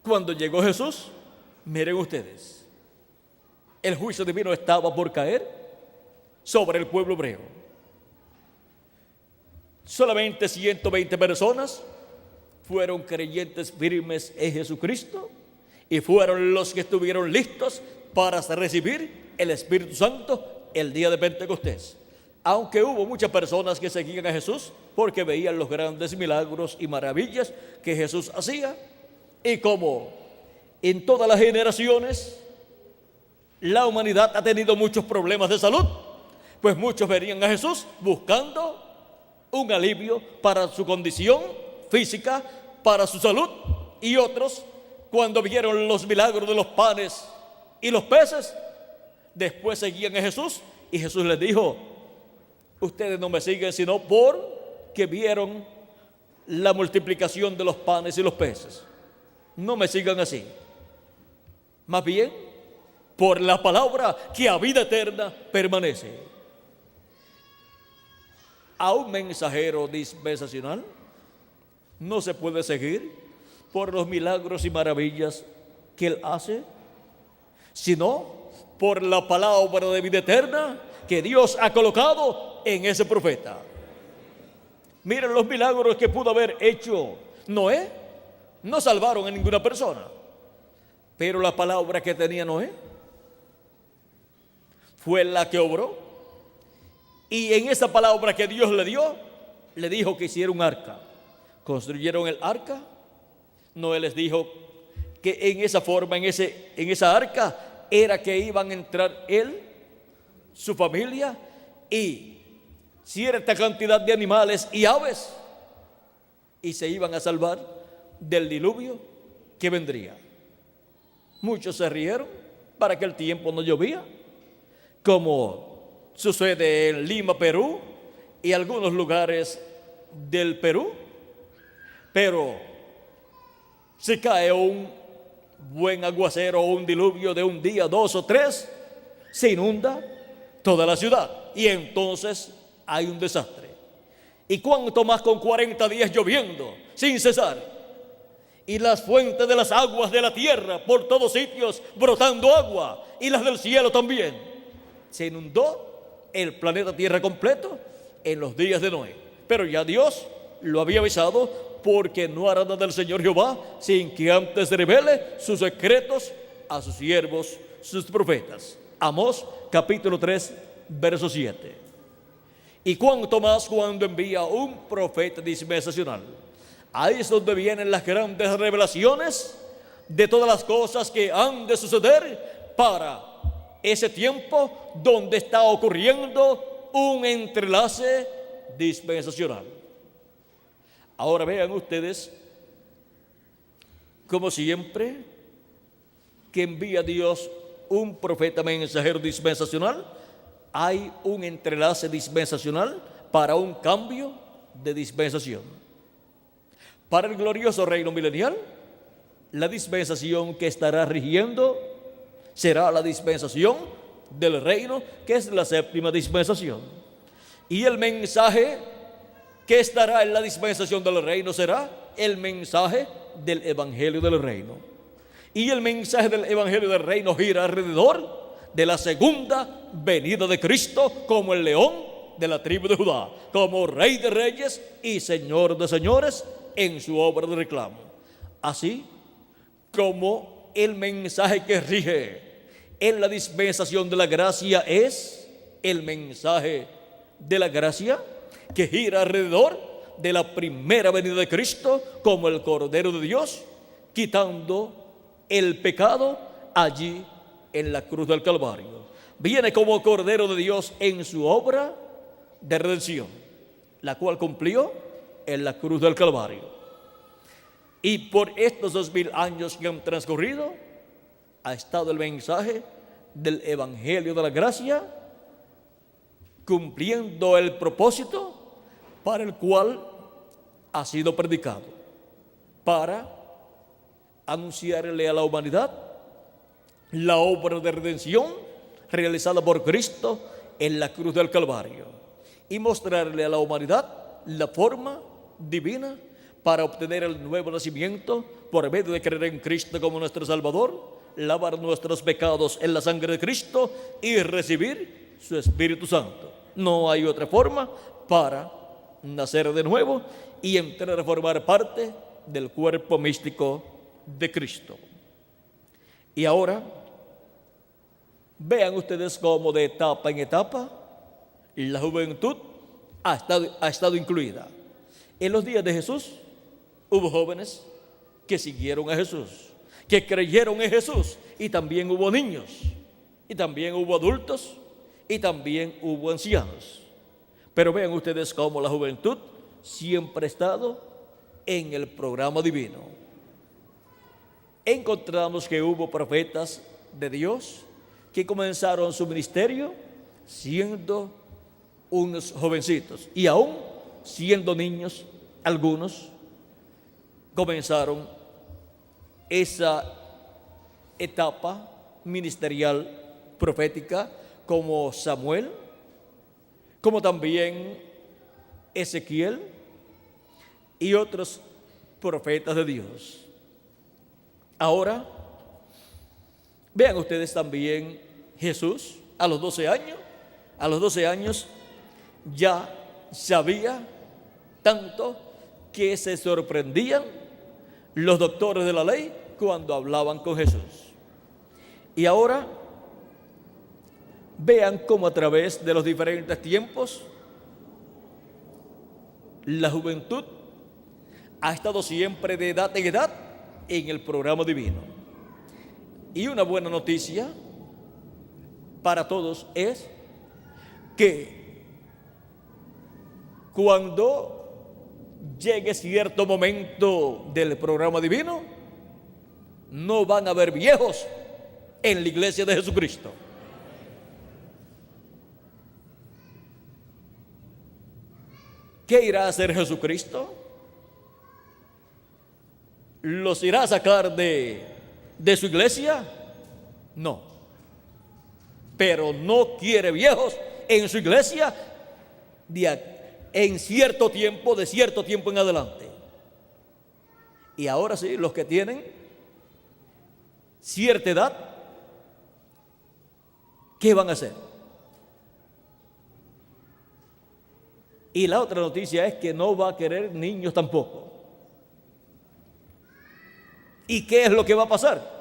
Cuando llegó Jesús, miren ustedes, el juicio divino estaba por caer sobre el pueblo hebreo. Solamente 120 personas fueron creyentes firmes en Jesucristo y fueron los que estuvieron listos para recibir el Espíritu Santo el día de Pentecostés. Aunque hubo muchas personas que seguían a Jesús porque veían los grandes milagros y maravillas que Jesús hacía, y como en todas las generaciones la humanidad ha tenido muchos problemas de salud, pues muchos venían a Jesús buscando un alivio para su condición física, para su salud, y otros, cuando vieron los milagros de los panes y los peces, después seguían a Jesús, y Jesús les dijo: ustedes no me siguen sino porque vieron la multiplicación de los panes y los peces. No me sigan así, más bien por la palabra que a vida eterna permanece. A un mensajero dispensacional no se puede seguir por los milagros y maravillas que él hace, sino por la palabra de vida eterna que Dios ha colocado en ese profeta. Miren los milagros que pudo haber hecho Noé. No salvaron a ninguna persona, pero la palabra que tenía Noé fue la que obró. Y en esa palabra que Dios le dio, le dijo que hiciera un arca. Construyeron el arca. Noé les dijo que en esa forma, en esa arca, era que iban a entrar él, su familia y cierta cantidad de animales y aves, y se iban a salvar del diluvio que vendría. Muchos se rieron para que el tiempo no llovía, como sucede en Lima, Perú, y algunos lugares del Perú. Pero si cae un buen aguacero o un diluvio de un día, 2 o 3, se inunda toda la ciudad y entonces hay un desastre. Y cuánto más con 40 días lloviendo sin cesar, y las fuentes de las aguas de la tierra por todos sitios brotando agua, y las del cielo también. Se inundó el planeta Tierra completo en los días de Noé. Pero ya Dios lo había avisado, porque no hará nada del Señor Jehová sin que antes revele sus secretos a sus siervos, sus profetas. Amós capítulo 3 verso 7. Y cuánto más cuando envía un profeta dispensacional. Ahí es donde vienen las grandes revelaciones de todas las cosas que han de suceder para ese tiempo donde está ocurriendo un entrelace dispensacional. Ahora vean ustedes, como siempre que envía Dios un profeta mensajero dispensacional, hay un entrelace dispensacional para un cambio de dispensación. Para el glorioso reino milenial, la dispensación que estará rigiendo será la dispensación del reino, que es la séptima dispensación. Y el mensaje que estará en la dispensación del reino será el mensaje del evangelio del reino. Y el mensaje del evangelio del reino gira alrededor de la segunda venida de Cristo como el león de la tribu de Judá, como rey de reyes y señor de señores en su obra de reclamo. Así como el mensaje que rige en la dispensación de la gracia es el mensaje de la gracia, que gira alrededor de la primera venida de Cristo como el Cordero de Dios, quitando el pecado allí en la cruz del Calvario. Viene como Cordero de Dios en su obra de redención, la cual cumplió en la cruz del Calvario. Y por estos 2000 años que han transcurrido, ha estado el mensaje del evangelio de la gracia cumpliendo el propósito para el cual ha sido predicado, para anunciarle a la humanidad la obra de redención realizada por Cristo en la cruz del Calvario y mostrarle a la humanidad la forma divina para obtener el nuevo nacimiento por medio de creer en Cristo como nuestro Salvador, lavar nuestros pecados en la sangre de Cristo y recibir su Espíritu Santo. No hay otra forma para nacer de nuevo y entrar a formar parte del cuerpo místico de Cristo. Y ahora, vean ustedes cómo de etapa en etapa la juventud ha estado incluida. En los días de Jesús hubo jóvenes que siguieron a Jesús, que creyeron en Jesús, y también hubo niños, y también hubo adultos, y también hubo ancianos. Pero vean ustedes cómo la juventud siempre ha estado en el programa divino. Encontramos que hubo profetas de Dios que comenzaron su ministerio siendo unos jovencitos, y aún siendo niños, algunos comenzaron esa etapa ministerial profética, como Samuel, como también Ezequiel y otros profetas de Dios. Ahora, vean ustedes también Jesús a los 12 años ya sabía tanto que se sorprendían los doctores de la ley cuando hablaban con Jesús. Y ahora, vean cómo a través de los diferentes tiempos la juventud ha estado siempre de edad en edad en el programa divino. Y una buena noticia para todos es que cuando llegue cierto momento del programa divino, no van a haber viejos en la iglesia de Jesucristo. ¿Qué irá a hacer Jesucristo? ¿Los irá a sacar de su iglesia? No. Pero no quiere viejos en su iglesia en cierto tiempo, de cierto tiempo en adelante. Y ahora sí, los que tienen cierta edad, ¿qué van a hacer? Y la otra noticia es que no va a querer niños tampoco. ¿Y qué es lo que va a pasar?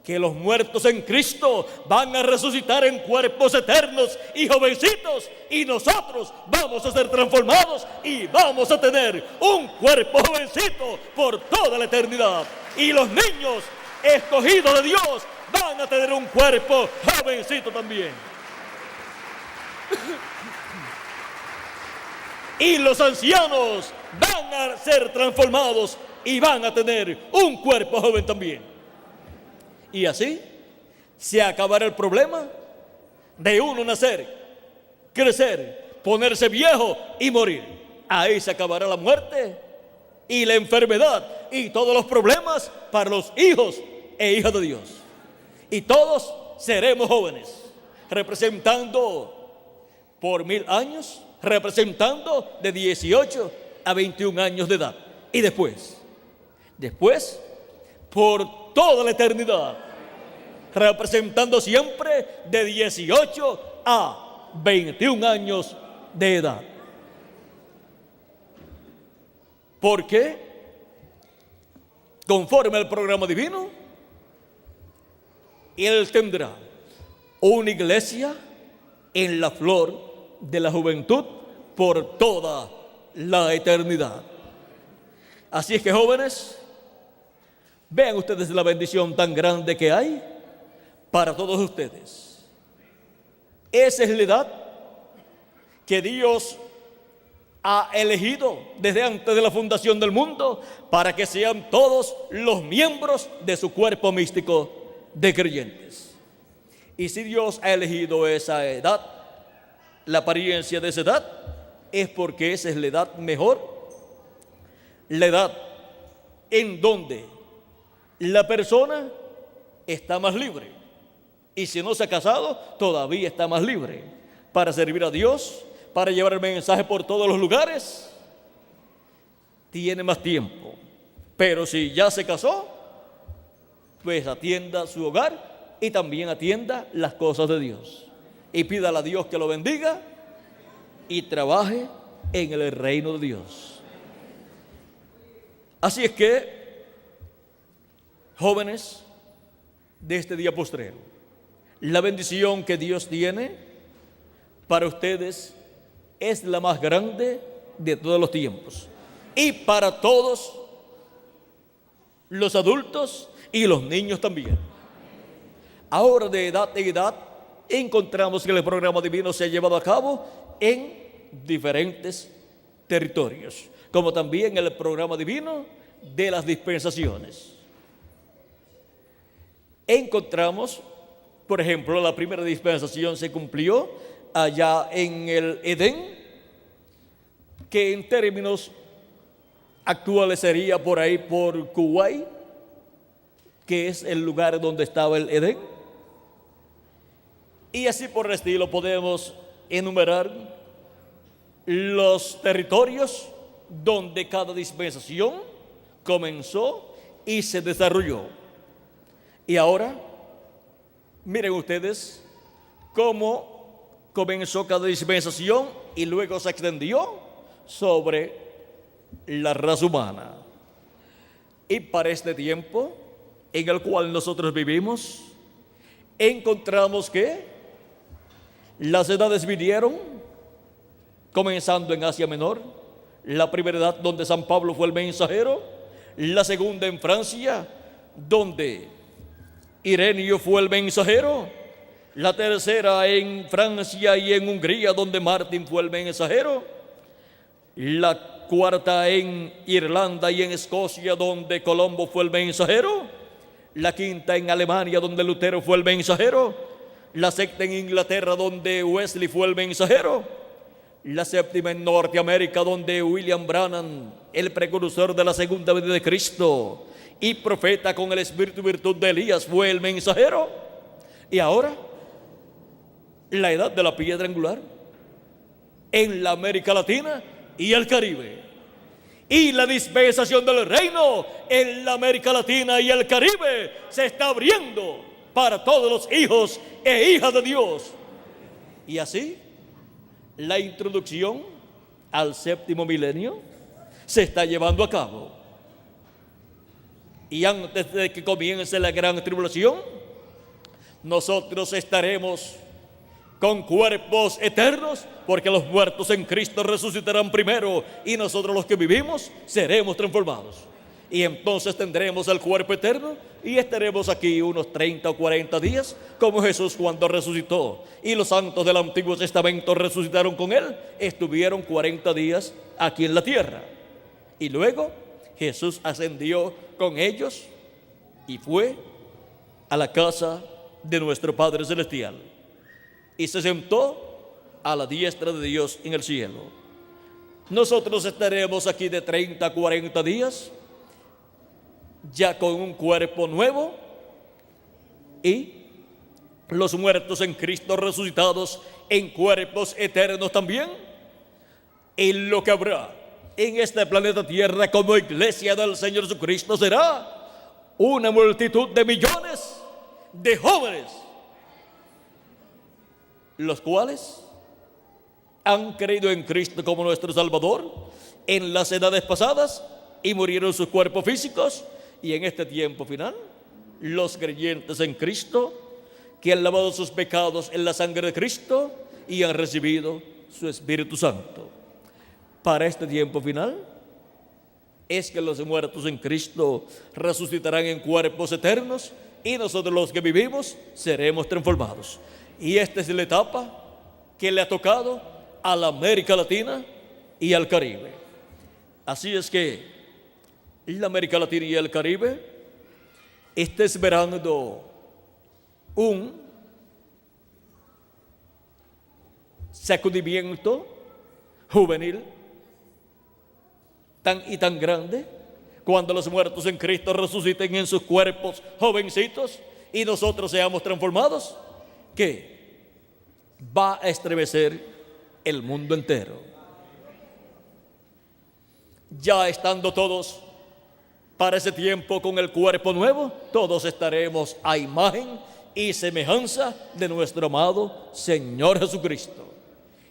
Que los muertos en Cristo van a resucitar en cuerpos eternos y jovencitos, y nosotros vamos a ser transformados y vamos a tener un cuerpo jovencito por toda la eternidad. Y los niños escogidos de Dios van a tener un cuerpo jovencito también. Y los ancianos van a ser transformados y van a tener un cuerpo joven también. Y así se acabará el problema de uno nacer, crecer, ponerse viejo y morir. Ahí se acabará la muerte y la enfermedad y todos los problemas para los hijos e hijas de Dios. Y todos seremos jóvenes, representando por 1000 años, representando de 18 a 21 años de edad. Y después, por toda la eternidad, representando siempre de 18 a 21 años de edad. Porque, conforme al programa divino, Él tendrá una iglesia en la flor de la juventud por toda la eternidad. Así es que, jóvenes, vean ustedes la bendición tan grande que hay para todos ustedes. Esa es la edad que Dios ha elegido desde antes de la fundación del mundo para que sean todos los miembros de su cuerpo místico de creyentes. Y si Dios ha elegido esa edad, la apariencia de esa edad, es porque esa es la edad mejor, la edad en donde la persona está más libre. Y si no se ha casado, todavía está más libre para servir a Dios, para llevar el mensaje por todos los lugares tiene más tiempo. Pero si ya se casó, pues atienda su hogar y también atienda las cosas de Dios. Y pídale a Dios que lo bendiga y trabaje en el reino de Dios. Así es que, jóvenes de este día postrero, la bendición que Dios tiene para ustedes es la más grande de todos los tiempos. Y para todos los adultos y los niños también. Ahora, de edad en edad, encontramos que el programa divino se ha llevado a cabo en diferentes territorios, como también el programa divino de las dispensaciones. Encontramos, por ejemplo, la primera dispensación se cumplió allá en el Edén, que en términos actuales sería por ahí por Kuwait, que es el lugar donde estaba el Edén. Y así por el estilo podemos enumerar los territorios donde cada dispensación comenzó y se desarrolló. Y ahora, miren ustedes cómo comenzó cada dispensación y luego se extendió sobre la raza humana. Y para este tiempo en el cual nosotros vivimos, encontramos que las edades vinieron comenzando en Asia Menor, la primera edad donde San Pablo fue el mensajero, la segunda en Francia, donde Ireneo fue el mensajero, la tercera en Francia y en Hungría, donde Martín fue el mensajero, la cuarta en Irlanda y en Escocia, donde Colombo fue el mensajero, la quinta en Alemania, donde Lutero fue el mensajero, la sexta en Inglaterra, donde Wesley fue el mensajero, la séptima en Norteamérica, donde William Branham, el precursor de la segunda venida de Cristo y profeta con el espíritu y virtud de Elías, fue el mensajero. Y ahora, la edad de la piedra angular en la América Latina y el Caribe. Y la dispensación del reino en la América Latina y el Caribe se está abriendo para todos los hijos e hijas de Dios. Y así, la introducción al séptimo milenio se está llevando a cabo. Y antes de que comience la gran tribulación, nosotros estaremos con cuerpos eternos, porque los muertos en Cristo resucitarán primero y nosotros los que vivimos seremos transformados. Y entonces tendremos el cuerpo eterno y estaremos aquí unos 30 o 40 días como Jesús cuando resucitó. Y los santos del Antiguo Testamento resucitaron con Él, estuvieron 40 días aquí en la tierra. Y luego Jesús ascendió con ellos y fue a la casa de nuestro Padre Celestial. Y se sentó a la diestra de Dios en el cielo. Nosotros estaremos aquí de 30 a 40 días, ya con un cuerpo nuevo, y los muertos en Cristo resucitados en cuerpos eternos también. Y lo que habrá en este planeta Tierra como iglesia del Señor Jesucristo será una multitud de millones de jóvenes, los cuales han creído en Cristo como nuestro Salvador en las edades pasadas y murieron sus cuerpos físicos, y en este tiempo final los creyentes en Cristo que han lavado sus pecados en la sangre de Cristo y han recibido su Espíritu Santo. Para este tiempo final es que los muertos en Cristo resucitarán en cuerpos eternos y nosotros los que vivimos seremos transformados. Y esta es la etapa que le ha tocado a la América Latina y al Caribe. Así es que la América Latina y el Caribe está esperando un sacudimiento juvenil tan grande cuando los muertos en Cristo resuciten en sus cuerpos jovencitos y nosotros seamos transformados, que va a estremecer el mundo entero. Ya estando todos para ese tiempo con el cuerpo nuevo, todos estaremos a imagen y semejanza de nuestro amado Señor Jesucristo.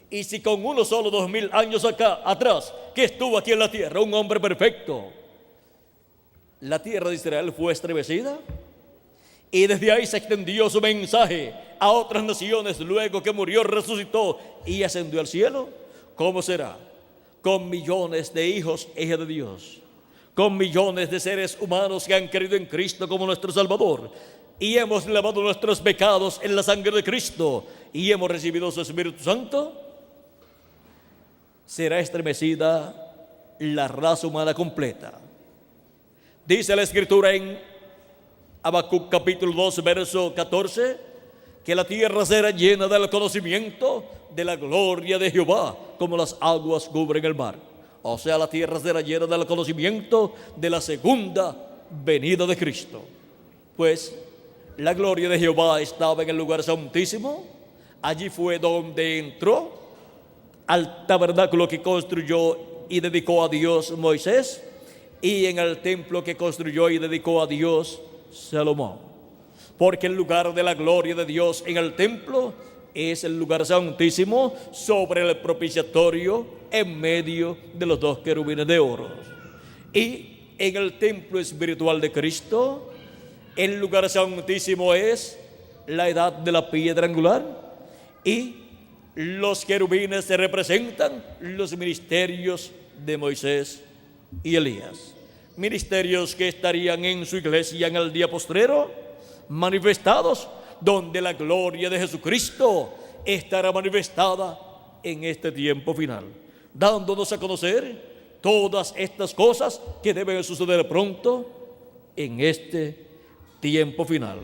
Y si con uno solo 2000 años atrás, que estuvo aquí en la tierra, un hombre perfecto, la tierra de Israel fue estremecida, y desde ahí se extendió su mensaje a otras naciones, luego que murió, resucitó y ascendió al cielo, ¿cómo será? Con millones de hijos e hijas de Dios, con millones de seres humanos que han creído en Cristo como nuestro Salvador, y hemos lavado nuestros pecados en la sangre de Cristo, y hemos recibido su Espíritu Santo. Será estremecida la raza humana completa. Dice la Escritura en Habacuc capítulo 2, verso 14, que la tierra será llena del conocimiento de la gloria de Jehová, como las aguas cubren el mar. O sea, la tierra será llena del conocimiento de la segunda venida de Cristo. Pues la gloria de Jehová estaba en el lugar santísimo. Allí fue donde entró al tabernáculo que construyó y dedicó a Dios Moisés, y en el templo que construyó y dedicó a Dios Salomón. Porque el lugar de la gloria de Dios en el templo es el lugar santísimo sobre el propiciatorio en medio de los dos querubines de oro. Y en el templo espiritual de Cristo, el lugar santísimo es la edad de la piedra angular, y los querubines se representan los ministerios de Moisés y Elías. Ministerios que estarían en su iglesia en el día postrero, manifestados, donde la gloria de Jesucristo estará manifestada en este tiempo final, dándonos a conocer todas estas cosas que deben suceder pronto en este tiempo final.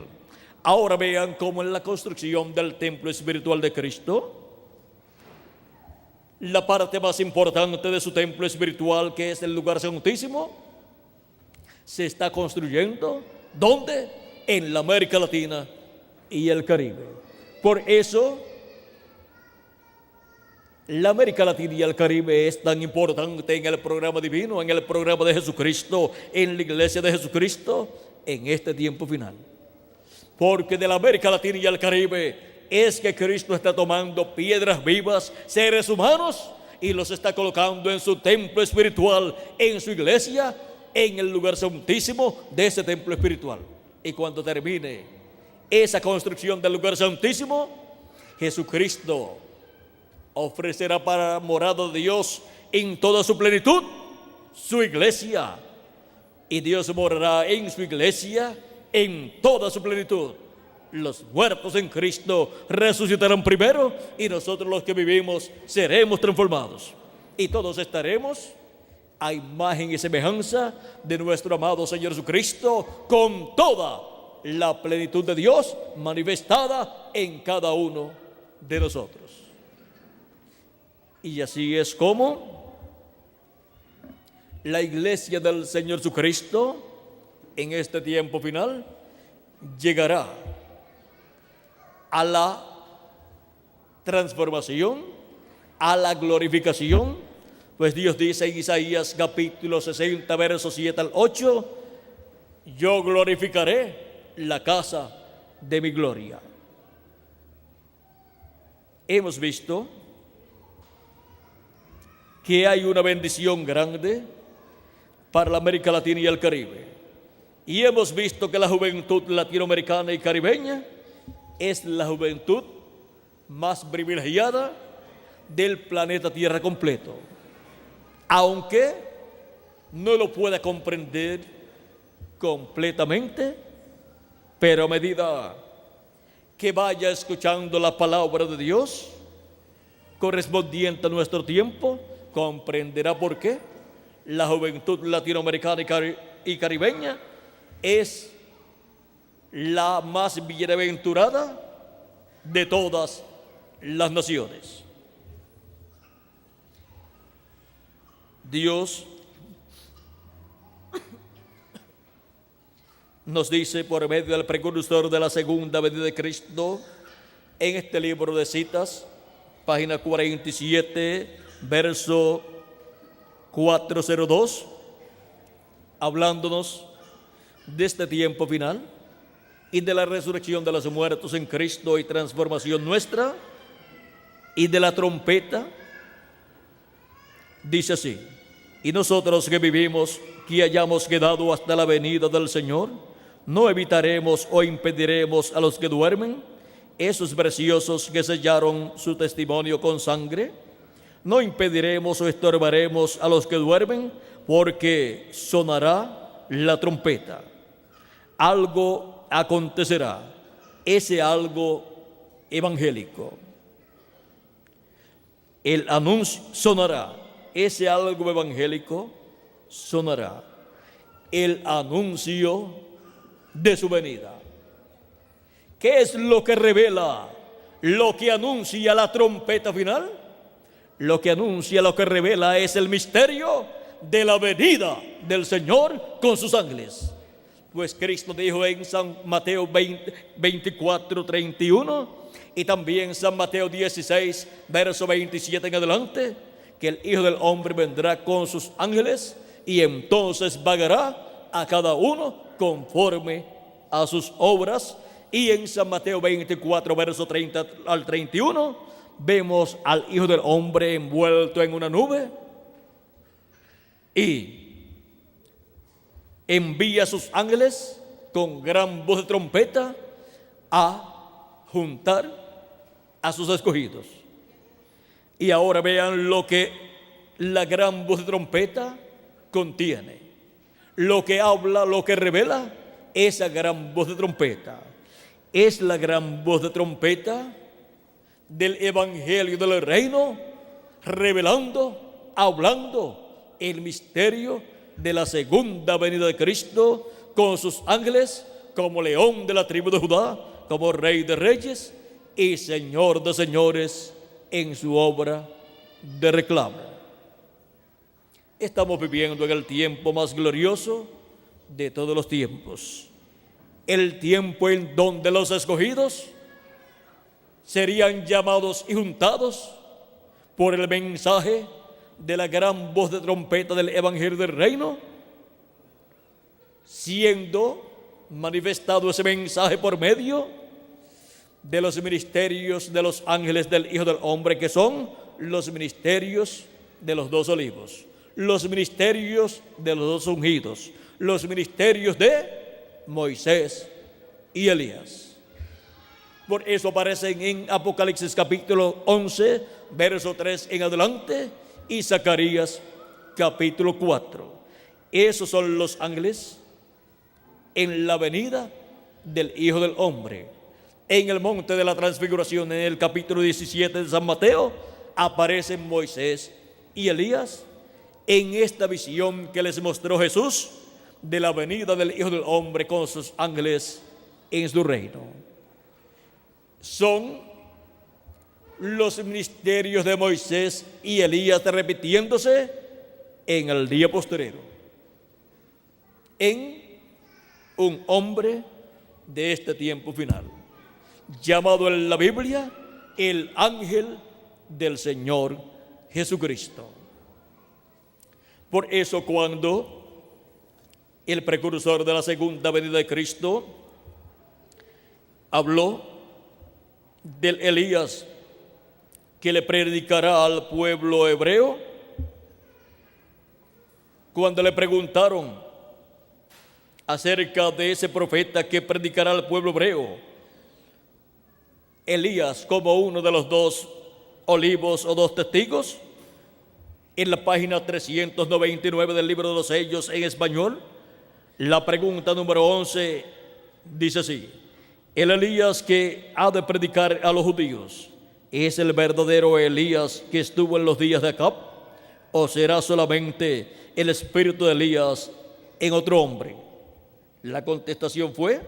Ahora vean cómo en la construcción del templo espiritual de Cristo, la parte más importante de su templo espiritual, que es el lugar santísimo, se está construyendo, ¿dónde? En la América Latina y el Caribe. Por eso, la América Latina y el Caribe es tan importante en el programa divino, en el programa de Jesucristo, en la iglesia de Jesucristo, en este tiempo final. Porque de la América Latina y el Caribe es que Cristo está tomando piedras vivas, seres humanos, y los está colocando en su templo espiritual, en su iglesia, en el lugar santísimo de ese templo espiritual. Y cuando termine esa construcción del lugar santísimo, Jesucristo ofrecerá para morada de Dios en toda su plenitud su iglesia, y Dios morará en su iglesia en toda su plenitud. Los muertos en Cristo resucitarán primero, y nosotros los que vivimos seremos transformados, y todos estaremos a imagen y semejanza de nuestro amado Señor Jesucristo, con toda la plenitud de Dios manifestada en cada uno de nosotros. Y así es como la iglesia del Señor Jesucristo en este tiempo final llegará a la transformación, a la glorificación. Pues Dios dice en Isaías capítulo 60, versos 7 al 8, yo glorificaré la casa de mi gloria. Hemos visto que hay una bendición grande para la América Latina y el Caribe. Y hemos visto que la juventud latinoamericana y caribeña es la juventud más privilegiada del planeta Tierra completo. Aunque no lo pueda comprender completamente, pero a medida que vaya escuchando la palabra de Dios correspondiente a nuestro tiempo, comprenderá por qué la juventud latinoamericana y caribeña es la más bienaventurada de todas las naciones. Dios nos dice por medio del precursor de la segunda venida de Cristo en este libro de citas, página 47, verso 4:02, hablándonos de este tiempo final y de la resurrección de los muertos en Cristo y transformación nuestra, y de la trompeta. Dice así: y nosotros que vivimos, que hayamos quedado hasta la venida del Señor, no evitaremos o impediremos a los que duermen, esos preciosos que sellaron su testimonio con sangre. No impediremos o estorbaremos a los que duermen, porque sonará la trompeta. Algo acontecerá, ese algo evangélico. El anuncio sonará, ese algo evangélico sonará. El anuncio de su venida. ¿Qué es lo que revela, lo que anuncia la trompeta final? Lo que anuncia, lo que revela es el misterio de la venida del Señor con sus ángeles. Pues Cristo dijo en San Mateo 24:31 y también San Mateo 16, verso 27 en adelante, que el Hijo del Hombre vendrá con sus ángeles y entonces pagará a cada uno conforme a sus obras. Y en San Mateo 24, verso 30 al 31, vemos al Hijo del Hombre envuelto en una nube y envía a sus ángeles con gran voz de trompeta a juntar a sus escogidos. Y ahora vean lo que la gran voz de trompeta contiene, lo que habla, lo que revela esa gran voz de trompeta. Es la gran voz de trompeta del Evangelio del Reino, revelando, hablando el misterio de la segunda venida de Cristo con sus ángeles, como león de la tribu de Judá, como Rey de reyes y Señor de señores en su obra de reclamo. Estamos viviendo en el tiempo más glorioso de todos los tiempos, el tiempo en donde los escogidos serían llamados y juntados por el mensaje de la gran voz de trompeta del Evangelio del Reino, siendo manifestado ese mensaje por medio de los ministerios de los ángeles del Hijo del Hombre, que son los ministerios de los dos olivos, los ministerios de los dos ungidos, los ministerios de Moisés y Elías. Por eso aparecen en Apocalipsis capítulo 11, verso 3 en adelante, y Zacarías capítulo 4. Esos son los ángeles en la venida del Hijo del Hombre. En el monte de la transfiguración, en el capítulo 17 de San Mateo, aparecen Moisés y Elías en esta visión que les mostró Jesús de la venida del Hijo del Hombre con sus ángeles en su reino. Son los ministerios de Moisés y Elías repitiéndose en el día postrero, en un hombre de este tiempo final, llamado en la Biblia el ángel del Señor Jesucristo. Por eso, cuando el precursor de la segunda venida de Cristo habló del Elías que le predicará al pueblo hebreo, cuando le preguntaron acerca de ese profeta que predicará al pueblo hebreo, Elías como uno de los dos olivos o dos testigos, en la página 399 del libro de los sellos en español, la pregunta número 11 dice así: el Elías que ha de predicar a los judíos, ¿es el verdadero Elías que estuvo en los días de Acab? ¿O será solamente el espíritu de Elías en otro hombre? La contestación fue: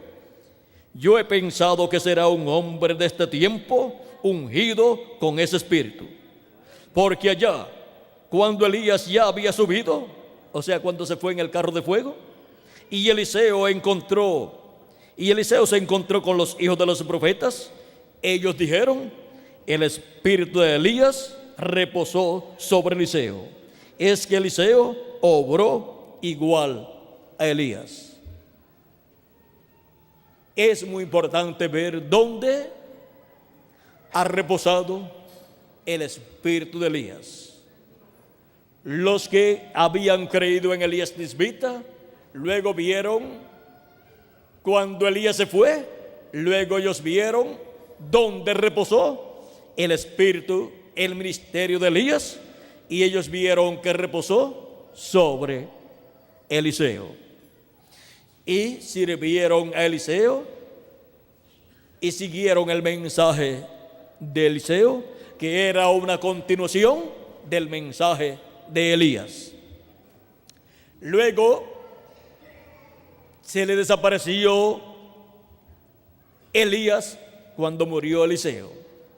yo he pensado que será un hombre de este tiempo ungido con ese espíritu. Porque allá, cuando Elías ya había subido, o sea, cuando se fue en el carro de fuego, y Eliseo se encontró con los hijos de los profetas, ellos dijeron: el espíritu de Elías reposó sobre Eliseo. es que Eliseo obró igual a Elías. Es muy importante ver dónde ha reposado el espíritu de Elías. Los que habían creído en Elías tisbita, luego vieron cuando Elías se fue, luego ellos vieron dónde reposó el espíritu, el ministerio de Elías, y ellos vieron que reposó sobre Eliseo. Y sirvieron a Eliseo y siguieron el mensaje de Eliseo, que era una continuación del mensaje de Elías. Luego se le desapareció Elías cuando murió Eliseo.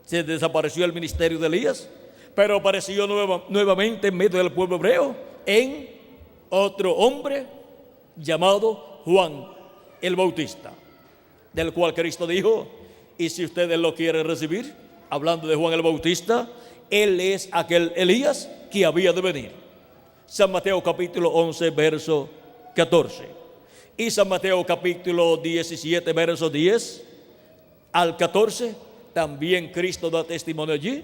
Se desapareció el ministerio de Elías, pero apareció nuevamente en medio del pueblo hebreo en otro hombre llamado Juan el Bautista, del cual Cristo dijo: y si ustedes lo quieren recibir, hablando de Juan el Bautista, él es aquel Elías que había de venir. San Mateo capítulo 11 verso 14 y San Mateo capítulo 17 verso 10 al 14, también Cristo da testimonio allí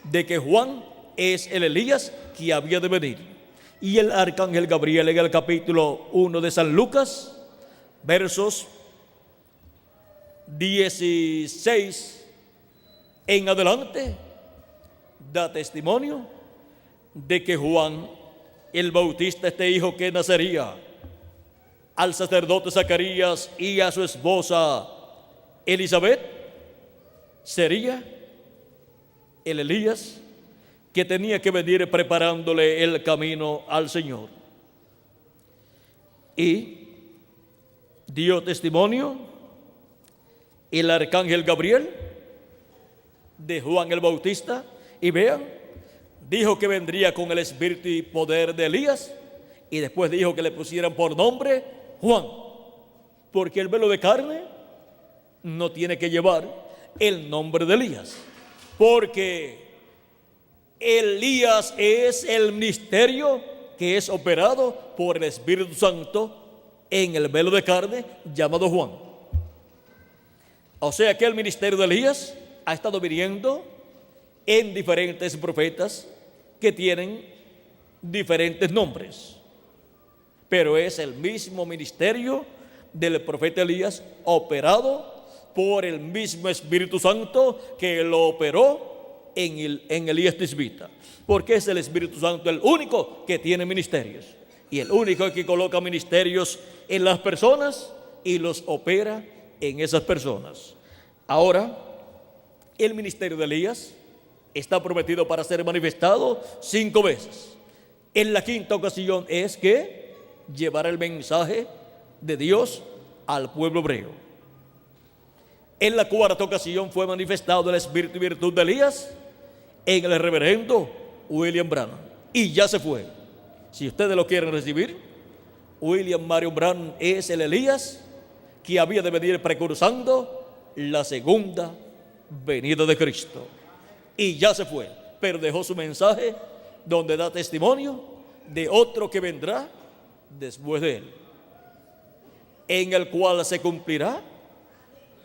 de que Juan es el Elías que había de venir. Y el arcángel Gabriel en el capítulo 1 de San Lucas, versos 16 en adelante, da testimonio de que Juan el Bautista, este hijo que nacería al sacerdote Zacarías y a su esposa Elizabeth, sería el Elías que tenía que venir preparándole el camino al Señor. Y dio testimonio el arcángel Gabriel de Juan el Bautista, y vean, dijo que vendría con el espíritu y poder de Elías, y después dijo que le pusieran por nombre Juan, porque el velo de carne no tiene que llevar el nombre de Elías, porque Elías es el ministerio que es operado por el Espíritu Santo en el velo de carne llamado Juan. O sea que el ministerio de Elías ha estado viniendo en diferentes profetas que tienen diferentes nombres, pero es el mismo ministerio del profeta Elías, operado por el mismo Espíritu Santo que lo operó en Elías tisbita, porque es el Espíritu Santo el único que tiene ministerios y el único que coloca ministerios en las personas y los opera en esas personas. Ahora, el ministerio de Elías está prometido para ser manifestado 5 veces. En la quinta ocasión es que llevará el mensaje de Dios al pueblo hebreo. En la cuarta ocasión fue manifestado el espíritu y virtud de Elías en el reverendo William Branham, y ya se fue. Si ustedes lo quieren recibir, William Marion Branham es el Elías que había de venir precursando la segunda venida de Cristo, y ya se fue, pero dejó su mensaje donde da testimonio de otro que vendrá después de él, en el cual se cumplirá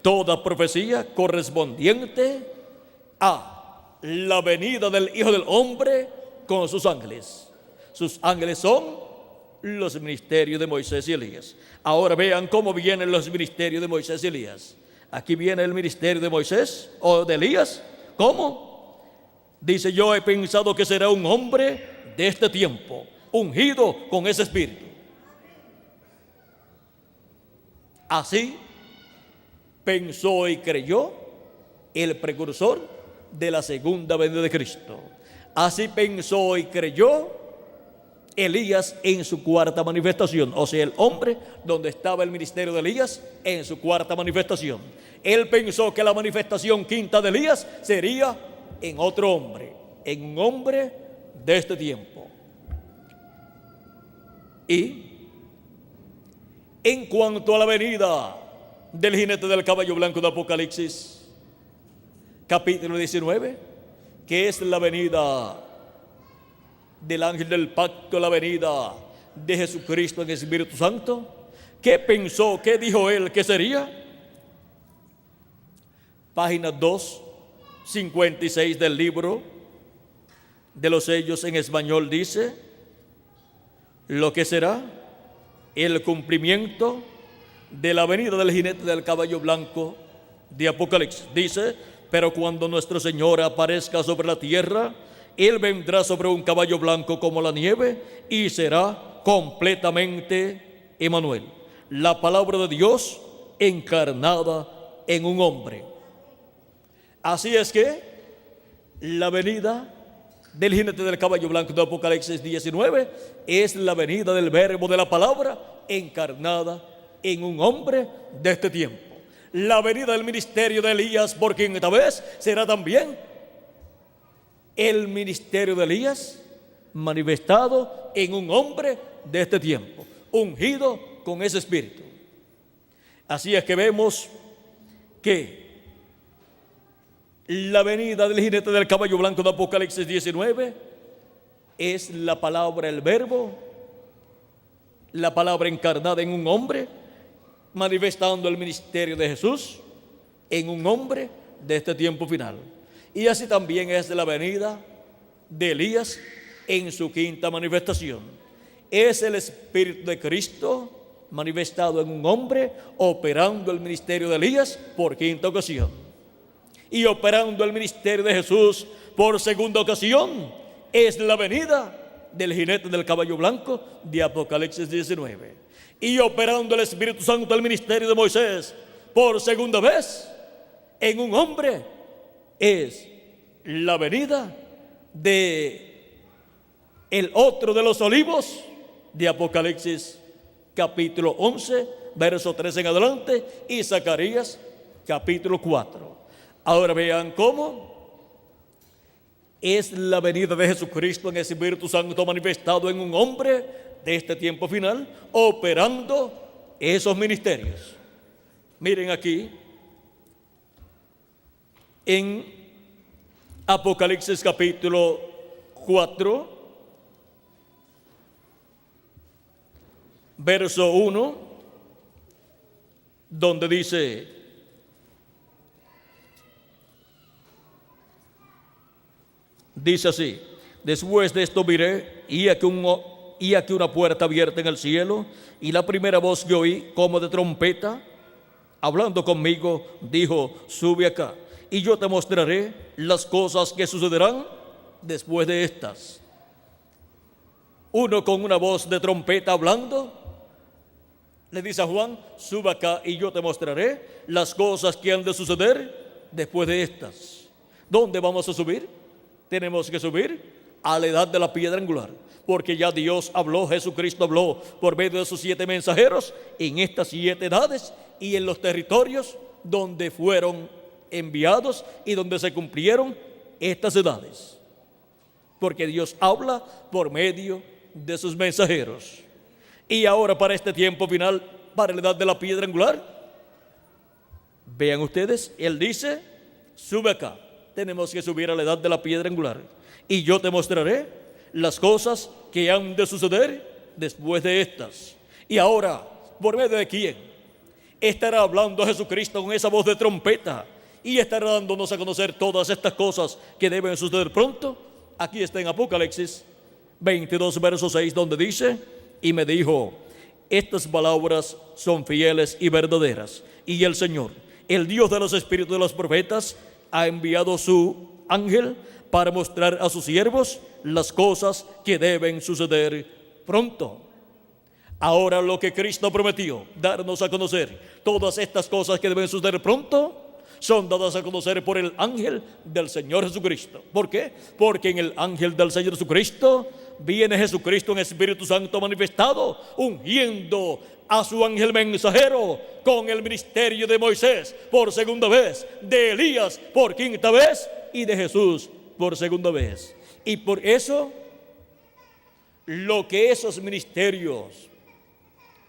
toda profecía correspondiente a la venida del Hijo del Hombre con sus ángeles. Sus ángeles son los ministerios de Moisés y Elías. Ahora vean cómo vienen los ministerios de Moisés y Elías. Aquí viene el ministerio de Moisés o de Elías. ¿Cómo? Dice: yo he pensado que será un hombre de este tiempo, ungido con ese espíritu. Así pensó y creyó el precursor de la segunda venida de Cristo. Así pensó y creyó Elías en su cuarta manifestación, o sea, el hombre donde estaba el ministerio de Elías en su cuarta manifestación. Él pensó que la manifestación quinta de Elías sería en otro hombre, en un hombre de este tiempo. Y en cuanto a la venida del jinete del caballo blanco de Apocalipsis, capítulo 19, que es la venida del ángel del pacto, la venida de Jesucristo en el Espíritu Santo? ¿Qué pensó, qué dijo él que sería? Página 256 del libro de los sellos en español dice: lo que será el cumplimiento de la venida del jinete del caballo blanco de Apocalipsis. Dice: pero cuando nuestro Señor aparezca sobre la tierra, Él vendrá sobre un caballo blanco como la nieve y será completamente Emmanuel, la palabra de Dios encarnada en un hombre. Así es que la venida del jinete del caballo blanco de Apocalipsis 19 es la venida del verbo de la palabra encarnada en un hombre de este tiempo. La venida del ministerio de Elías por quinta vez será también el ministerio de Elías manifestado en un hombre de este tiempo, ungido con ese espíritu. Así es que vemos que la venida del jinete del caballo blanco de Apocalipsis 19 es la palabra, el verbo, la palabra encarnada en un hombre, manifestando el ministerio de Jesús en un hombre de este tiempo final. Y así también es la venida de Elías en su quinta manifestación. Es el Espíritu de Cristo manifestado en un hombre, operando el ministerio de Elías por quinta ocasión. Y operando el ministerio de Jesús por segunda ocasión es la venida del jinete del caballo blanco de Apocalipsis 19. Y operando el Espíritu Santo el ministerio de Moisés por segunda vez en un hombre es la venida de el otro de los olivos de Apocalipsis capítulo 11 verso 3 en adelante y Zacarías capítulo 4. Ahora vean cómo es la venida de Jesucristo en el Espíritu Santo manifestado en un hombre de este tiempo final, operando esos ministerios. Miren aquí, en Apocalipsis capítulo 4, verso 1, donde dice así: después de esto miré, y aquí una puerta abierta en el cielo, y la primera voz que oí como de trompeta, hablando conmigo, dijo: sube acá, y yo te mostraré las cosas que sucederán después de estas. Uno con una voz de trompeta hablando, le dice a Juan: sube acá y yo te mostraré las cosas que han de suceder después de estas. ¿Dónde vamos a subir? Tenemos que subir a la edad de la piedra angular, porque ya Dios habló, Jesucristo habló por medio de sus 7 mensajeros en estas 7 edades y en los territorios donde fueron enviados y donde se cumplieron estas edades, porque Dios habla por medio de sus mensajeros. Y ahora para este tiempo final, para la edad de la piedra angular, vean ustedes, Él dice: sube acá. Tenemos que subir a la edad de la piedra angular, y yo te mostraré las cosas que han de suceder después de estas. Y ahora, ¿por medio de quién estará hablando Jesucristo con esa voz de trompeta? Y estará dándonos a conocer todas estas cosas que deben suceder pronto. Aquí está en Apocalipsis 22, verso 6, donde dice: y me dijo: estas palabras son fieles y verdaderas, y el Señor, el Dios de los espíritus de los profetas, ha enviado su ángel para mostrar a sus siervos las cosas que deben suceder pronto. Ahora lo que Cristo prometió, darnos a conocer todas estas cosas que deben suceder pronto, son dadas a conocer por el ángel del Señor Jesucristo. ¿Por qué? Porque en el ángel del Señor Jesucristo viene Jesucristo en Espíritu Santo manifestado, ungiendo a su ángel mensajero con el ministerio de Moisés por segunda vez, de Elías por quinta vez y de Jesús por segunda vez. Y por eso, lo que esos ministerios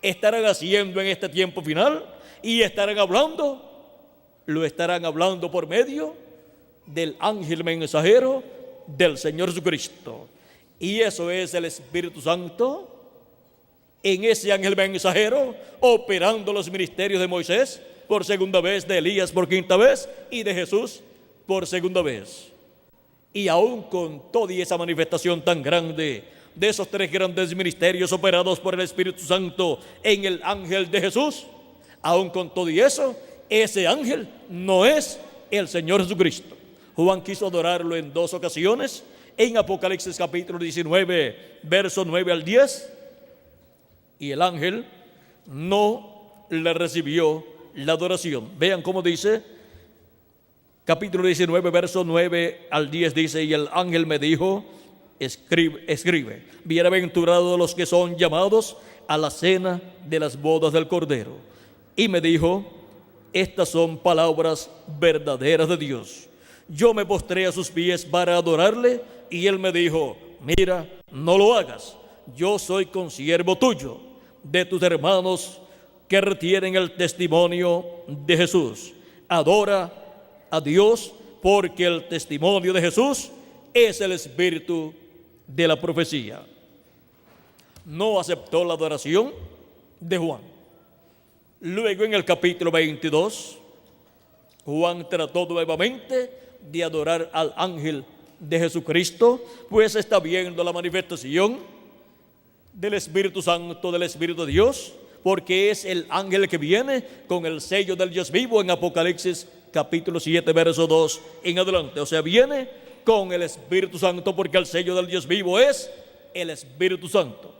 estarán haciendo en este tiempo final y estarán hablando, lo estarán hablando por medio del ángel mensajero del Señor Jesucristo. Y eso es el Espíritu Santo en ese ángel mensajero, operando los ministerios de Moisés por segunda vez, de Elías por quinta vez y de Jesús por segunda vez. Y aún con toda esa manifestación tan grande de esos tres grandes ministerios operados por el Espíritu Santo en el ángel de Jesús, aún con todo y eso, ese ángel no es el Señor Jesucristo. Juan quiso adorarlo en dos ocasiones, en Apocalipsis capítulo 19, verso 9 al 10, y el ángel no le recibió la adoración. Vean cómo dice, capítulo 19, verso 9 al 10, dice: y el ángel me dijo, escribe, bienaventurados los que son llamados a la cena de las bodas del Cordero. Y me dijo, estas son palabras verdaderas de Dios. Yo me postré a sus pies para adorarle, y él me dijo, mira, no lo hagas. Yo soy consiervo tuyo, de tus hermanos que retienen el testimonio de Jesús. Adora a Dios, porque el testimonio de Jesús es el espíritu de la profecía. No aceptó la adoración de Juan. Luego, en el capítulo 22, Juan trató nuevamente de adorar al ángel de Jesucristo, pues está viendo la manifestación del Espíritu Santo, del Espíritu de Dios, porque es el ángel que viene con el sello del Dios vivo en Apocalipsis capítulo 7, verso 2 en adelante. O sea, viene con el Espíritu Santo, porque el sello del Dios vivo es el Espíritu Santo.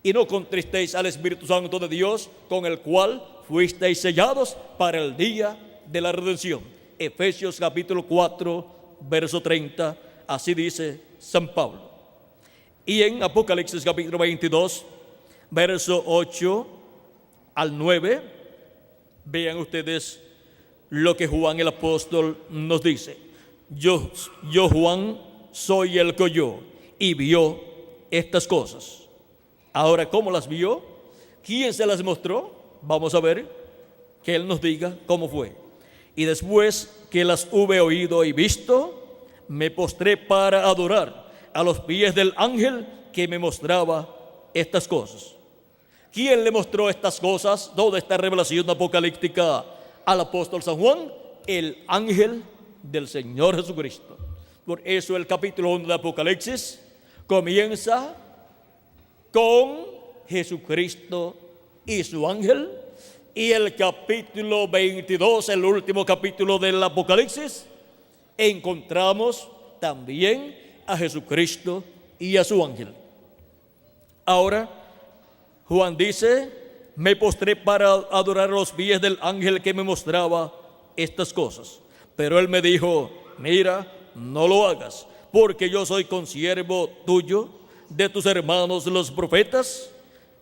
Y no contristéis al Espíritu Santo de Dios, con el cual fuisteis sellados para el día de la redención. Efesios capítulo 4, verso 30, así dice San Pablo. Y en Apocalipsis capítulo 22, verso 8 al 9, vean ustedes lo que Juan el apóstol nos dice. Yo Juan, soy el que oyó y vio estas cosas. Ahora, ¿cómo las vio? ¿Quién se las mostró? Vamos a ver, que él nos diga cómo fue. Y después que las hube oído y visto, me postré para adorar a los pies del ángel que me mostraba estas cosas. ¿Quién le mostró estas cosas, toda esta revelación apocalíptica al apóstol San Juan? El ángel del Señor Jesucristo. Por eso el capítulo 1 de Apocalipsis comienza con Jesucristo y su ángel, y el capítulo 22, el último capítulo del Apocalipsis, encontramos también a Jesucristo y a su ángel. Ahora, Juan dice, me postré para adorar los pies del ángel que me mostraba estas cosas. Pero él me dijo, mira, no lo hagas, porque yo soy consiervo tuyo, de tus hermanos los profetas.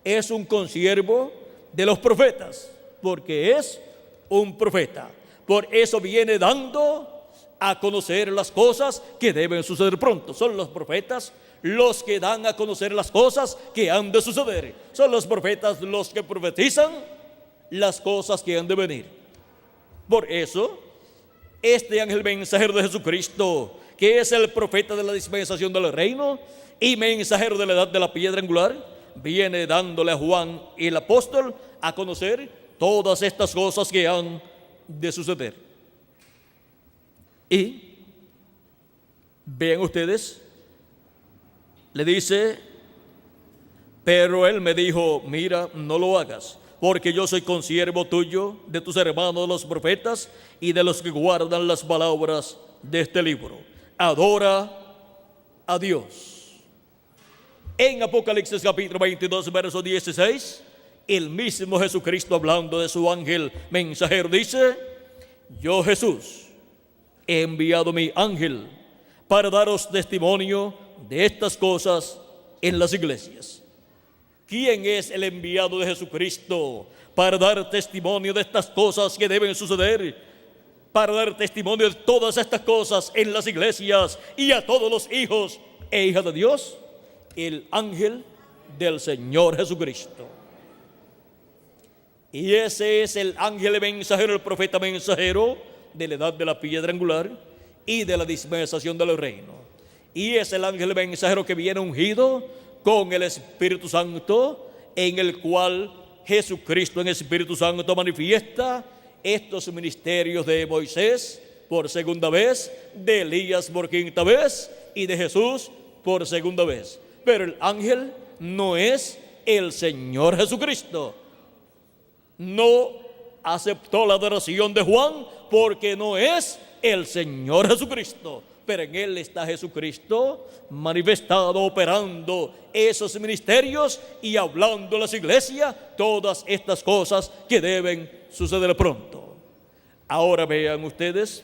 Es un consiervo de los profetas, porque es un profeta. Por eso viene dando a conocer las cosas que deben suceder pronto. Son los profetas los que dan a conocer las cosas que han de suceder. Son los profetas los que profetizan las cosas que han de venir. Por eso, este ángel mensajero de Jesucristo, que es el profeta de la dispensación del reino y mensajero de la edad de la piedra angular, viene dándole a Juan y el apóstol a conocer todas estas cosas que han de suceder. Y vean ustedes, le dice, pero él me dijo, mira, no lo hagas, porque yo soy consiervo tuyo, de tus hermanos los profetas y de los que guardan las palabras de este libro. Adora a Dios. En Apocalipsis capítulo 22, verso 16, el mismo Jesucristo, hablando de su ángel mensajero, dice, yo Jesús he enviado mi ángel para daros testimonio de estas cosas en las iglesias. ¿Quién es el enviado de Jesucristo para dar testimonio de estas cosas que deben suceder? Para dar testimonio de todas estas cosas en las iglesias y a todos los hijos e hijas de Dios. El ángel del Señor Jesucristo. Y ese es el ángel mensajero, el profeta mensajero de la edad de la piedra angular y de la dispensación del reino. y es el ángel mensajero que viene ungido con el Espíritu Santo, en el cual Jesucristo en Espíritu Santo manifiesta estos ministerios de Moisés por segunda vez, de Elías por quinta vez y de Jesús por segunda vez. Pero el ángel no es el Señor Jesucristo. No aceptó la adoración de Juan porque no es el Señor Jesucristo. Pero en él está Jesucristo manifestado, operando esos ministerios y hablando a las iglesias todas estas cosas que deben suceder pronto. Ahora vean ustedes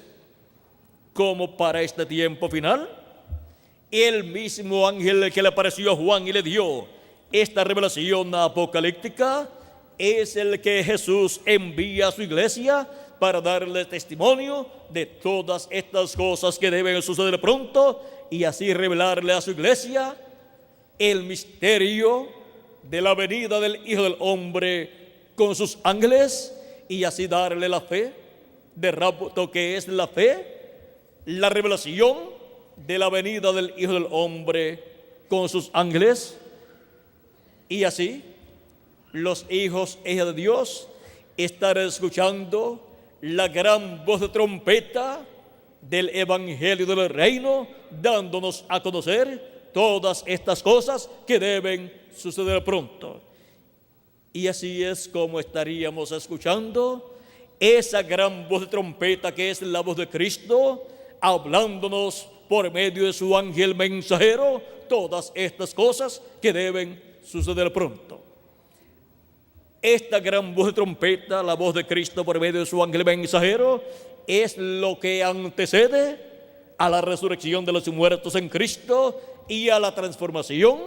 cómo para este tiempo final, el mismo ángel que le apareció a Juan y le dio esta revelación apocalíptica es el que Jesús envía a su iglesia para darle testimonio de todas estas cosas que deben suceder pronto y así revelarle a su iglesia el misterio de la venida del Hijo del Hombre con sus ángeles y así darle la fe de rapto, que es la fe, la revelación de la venida del Hijo del Hombre con sus ángeles, y así los hijos e hijas de Dios estarán escuchando la gran voz de trompeta del Evangelio del Reino, dándonos a conocer todas estas cosas que deben suceder pronto. Y así es como estaríamos escuchando esa gran voz de trompeta que es la voz de Cristo, hablándonos por medio de su ángel mensajero todas estas cosas que deben suceder pronto. Esta gran voz de trompeta, la voz de Cristo por medio de su ángel mensajero, es lo que antecede a la resurrección de los muertos en Cristo y a la transformación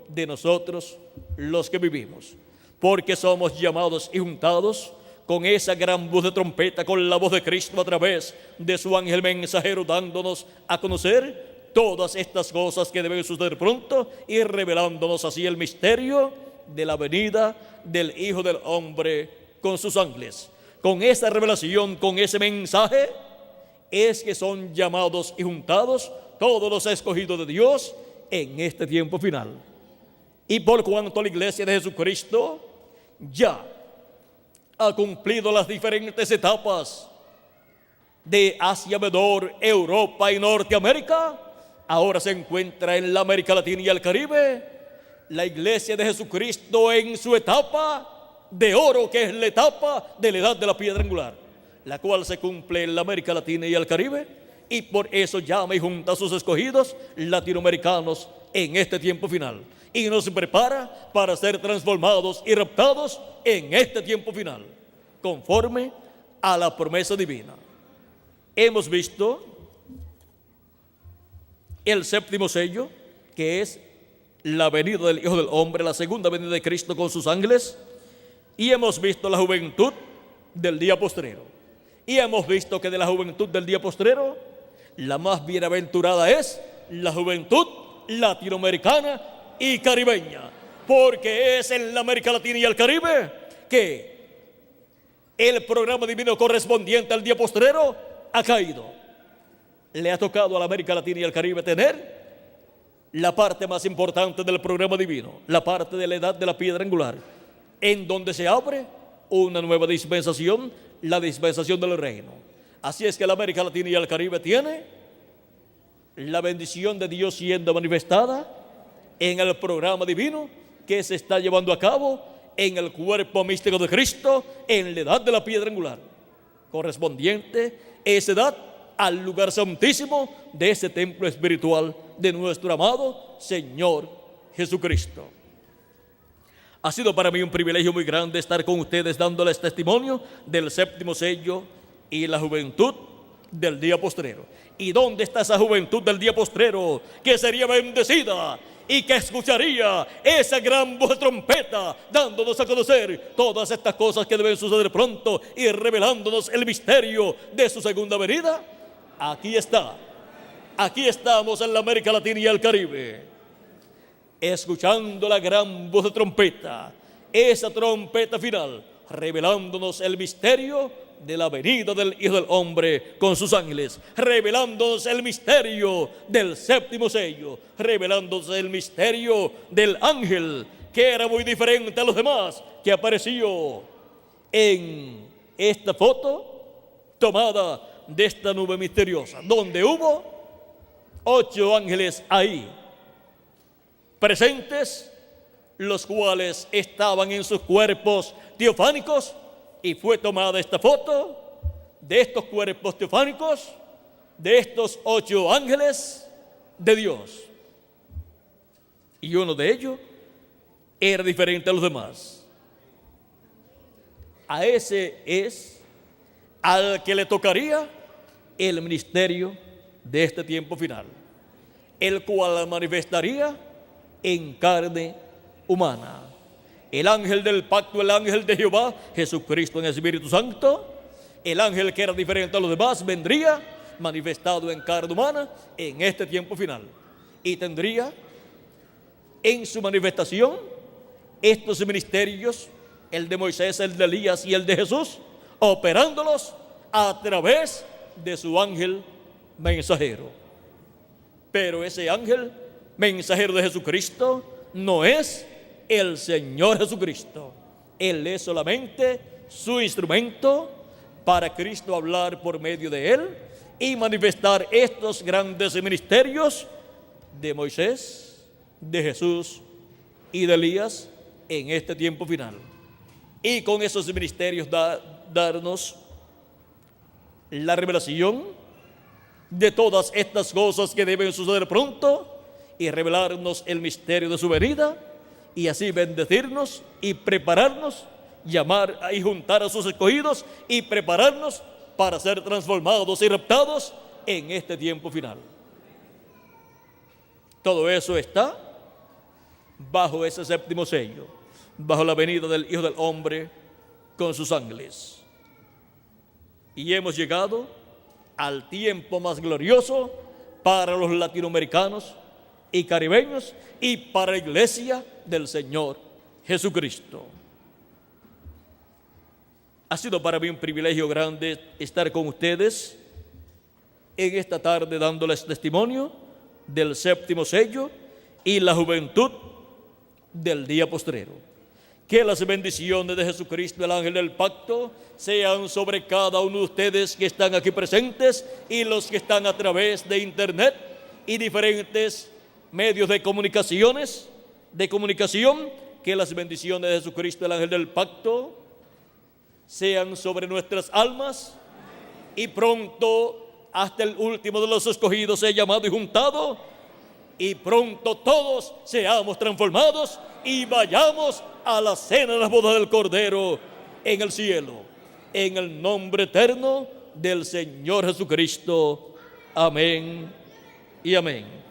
de nosotros los que vivimos. Porque somos llamados y juntados con esa gran voz de trompeta, con la voz de Cristo a través de su ángel mensajero, dándonos a conocer todas estas cosas que deben suceder pronto y revelándonos así el misterio de la venida del Hijo del Hombre con sus ángeles. Con esa revelación, con ese mensaje, es que son llamados y juntados todos los escogidos de Dios en este tiempo final. Y por cuanto la iglesia de Jesucristo ya ha cumplido las diferentes etapas de Asia Menor, Europa y Norteamérica, ahora se encuentra en la América Latina y el Caribe, la iglesia de Jesucristo en su etapa de oro, que es la etapa de la edad de la piedra angular, la cual se cumple en la América Latina y el Caribe, y por eso llama y junta a sus escogidos latinoamericanos en este tiempo final, y nos prepara para ser transformados y raptados en este tiempo final, conforme a la promesa divina. Hemos visto el séptimo sello, que es la venida del Hijo del Hombre, la segunda venida de Cristo con sus ángeles, y hemos visto la juventud del día postrero, y hemos visto que de la juventud del día postrero, la más bienaventurada es la juventud latinoamericana y caribeña, porque es en la América Latina y el Caribe que el programa divino correspondiente al día postrero ha caído. Le ha tocado a la América Latina y el Caribe tener la parte más importante del programa divino, la parte de la edad de la piedra angular, en donde se abre una nueva dispensación, la dispensación del reino. Así es que la América Latina y el Caribe tiene la bendición de Dios siendo manifestada en el programa divino que se está llevando a cabo en el cuerpo místico de Cristo, en la edad de la piedra angular, correspondiente esa edad al lugar santísimo de ese templo espiritual de nuestro amado Señor Jesucristo. Ha sido para mí un privilegio muy grande estar con ustedes dándoles testimonio del séptimo sello y la juventud del día postrero. ¿Y dónde está esa juventud del día postrero que sería bendecida y que escucharía esa gran voz de trompeta dándonos a conocer todas estas cosas que deben suceder pronto y revelándonos el misterio de su segunda venida? Aquí está. Aquí estamos en la América Latina y el Caribe, escuchando la gran voz de trompeta, esa trompeta final, revelándonos el misterio de la venida del Hijo del Hombre con sus ángeles, revelándonos el misterio del séptimo sello, revelándonos el misterio del ángel que era muy diferente a los demás, que apareció en esta foto tomada de esta nube misteriosa, donde hubo 8 ángeles ahí presentes, los cuales estaban en sus cuerpos teofánicos, y fue tomada esta foto de estos cuerpos teofánicos, de estos 8 ángeles de Dios, y uno de ellos era diferente a los demás. A ese es al que le tocaría el ministerio de este tiempo final, el cual manifestaría en carne humana. El ángel del pacto, el ángel de Jehová, Jesucristo en el Espíritu Santo, el ángel que era diferente a los demás, vendría manifestado en carne humana en este tiempo final, y tendría en su manifestación estos ministerios, el de Moisés, el de Elías y el de Jesús, operándolos a través de su ángel mensajero. Pero ese ángel mensajero de Jesucristo no es el Señor Jesucristo. Él es solamente su instrumento para Cristo hablar por medio de él y manifestar estos grandes ministerios de Moisés, de Jesús y de Elías en este tiempo final. Y con esos ministerios darnos la revelación de todas estas cosas que deben suceder pronto, y revelarnos el misterio de su venida, y así bendecirnos y prepararnos, llamar y juntar a sus escogidos y prepararnos para ser transformados y raptados en este tiempo final. Todo eso está bajo ese séptimo sello, bajo la venida del Hijo del Hombre con sus ángeles. Y hemos llegado al tiempo más glorioso para los latinoamericanos y caribeños y para la iglesia del Señor Jesucristo. Ha sido para mí un privilegio grande estar con ustedes en esta tarde dándoles testimonio del séptimo sello y la juventud del día postrero. Que las bendiciones de Jesucristo, el ángel del pacto, sean sobre cada uno de ustedes que están aquí presentes y los que están a través de internet y diferentes medios de comunicación. Que las bendiciones de Jesucristo, el ángel del pacto, sean sobre nuestras almas, y pronto hasta el último de los escogidos sea llamado y juntado, y pronto todos seamos transformados y vayamos a la cena de las bodas del Cordero en el cielo, en el nombre eterno del Señor Jesucristo. Amén y amén.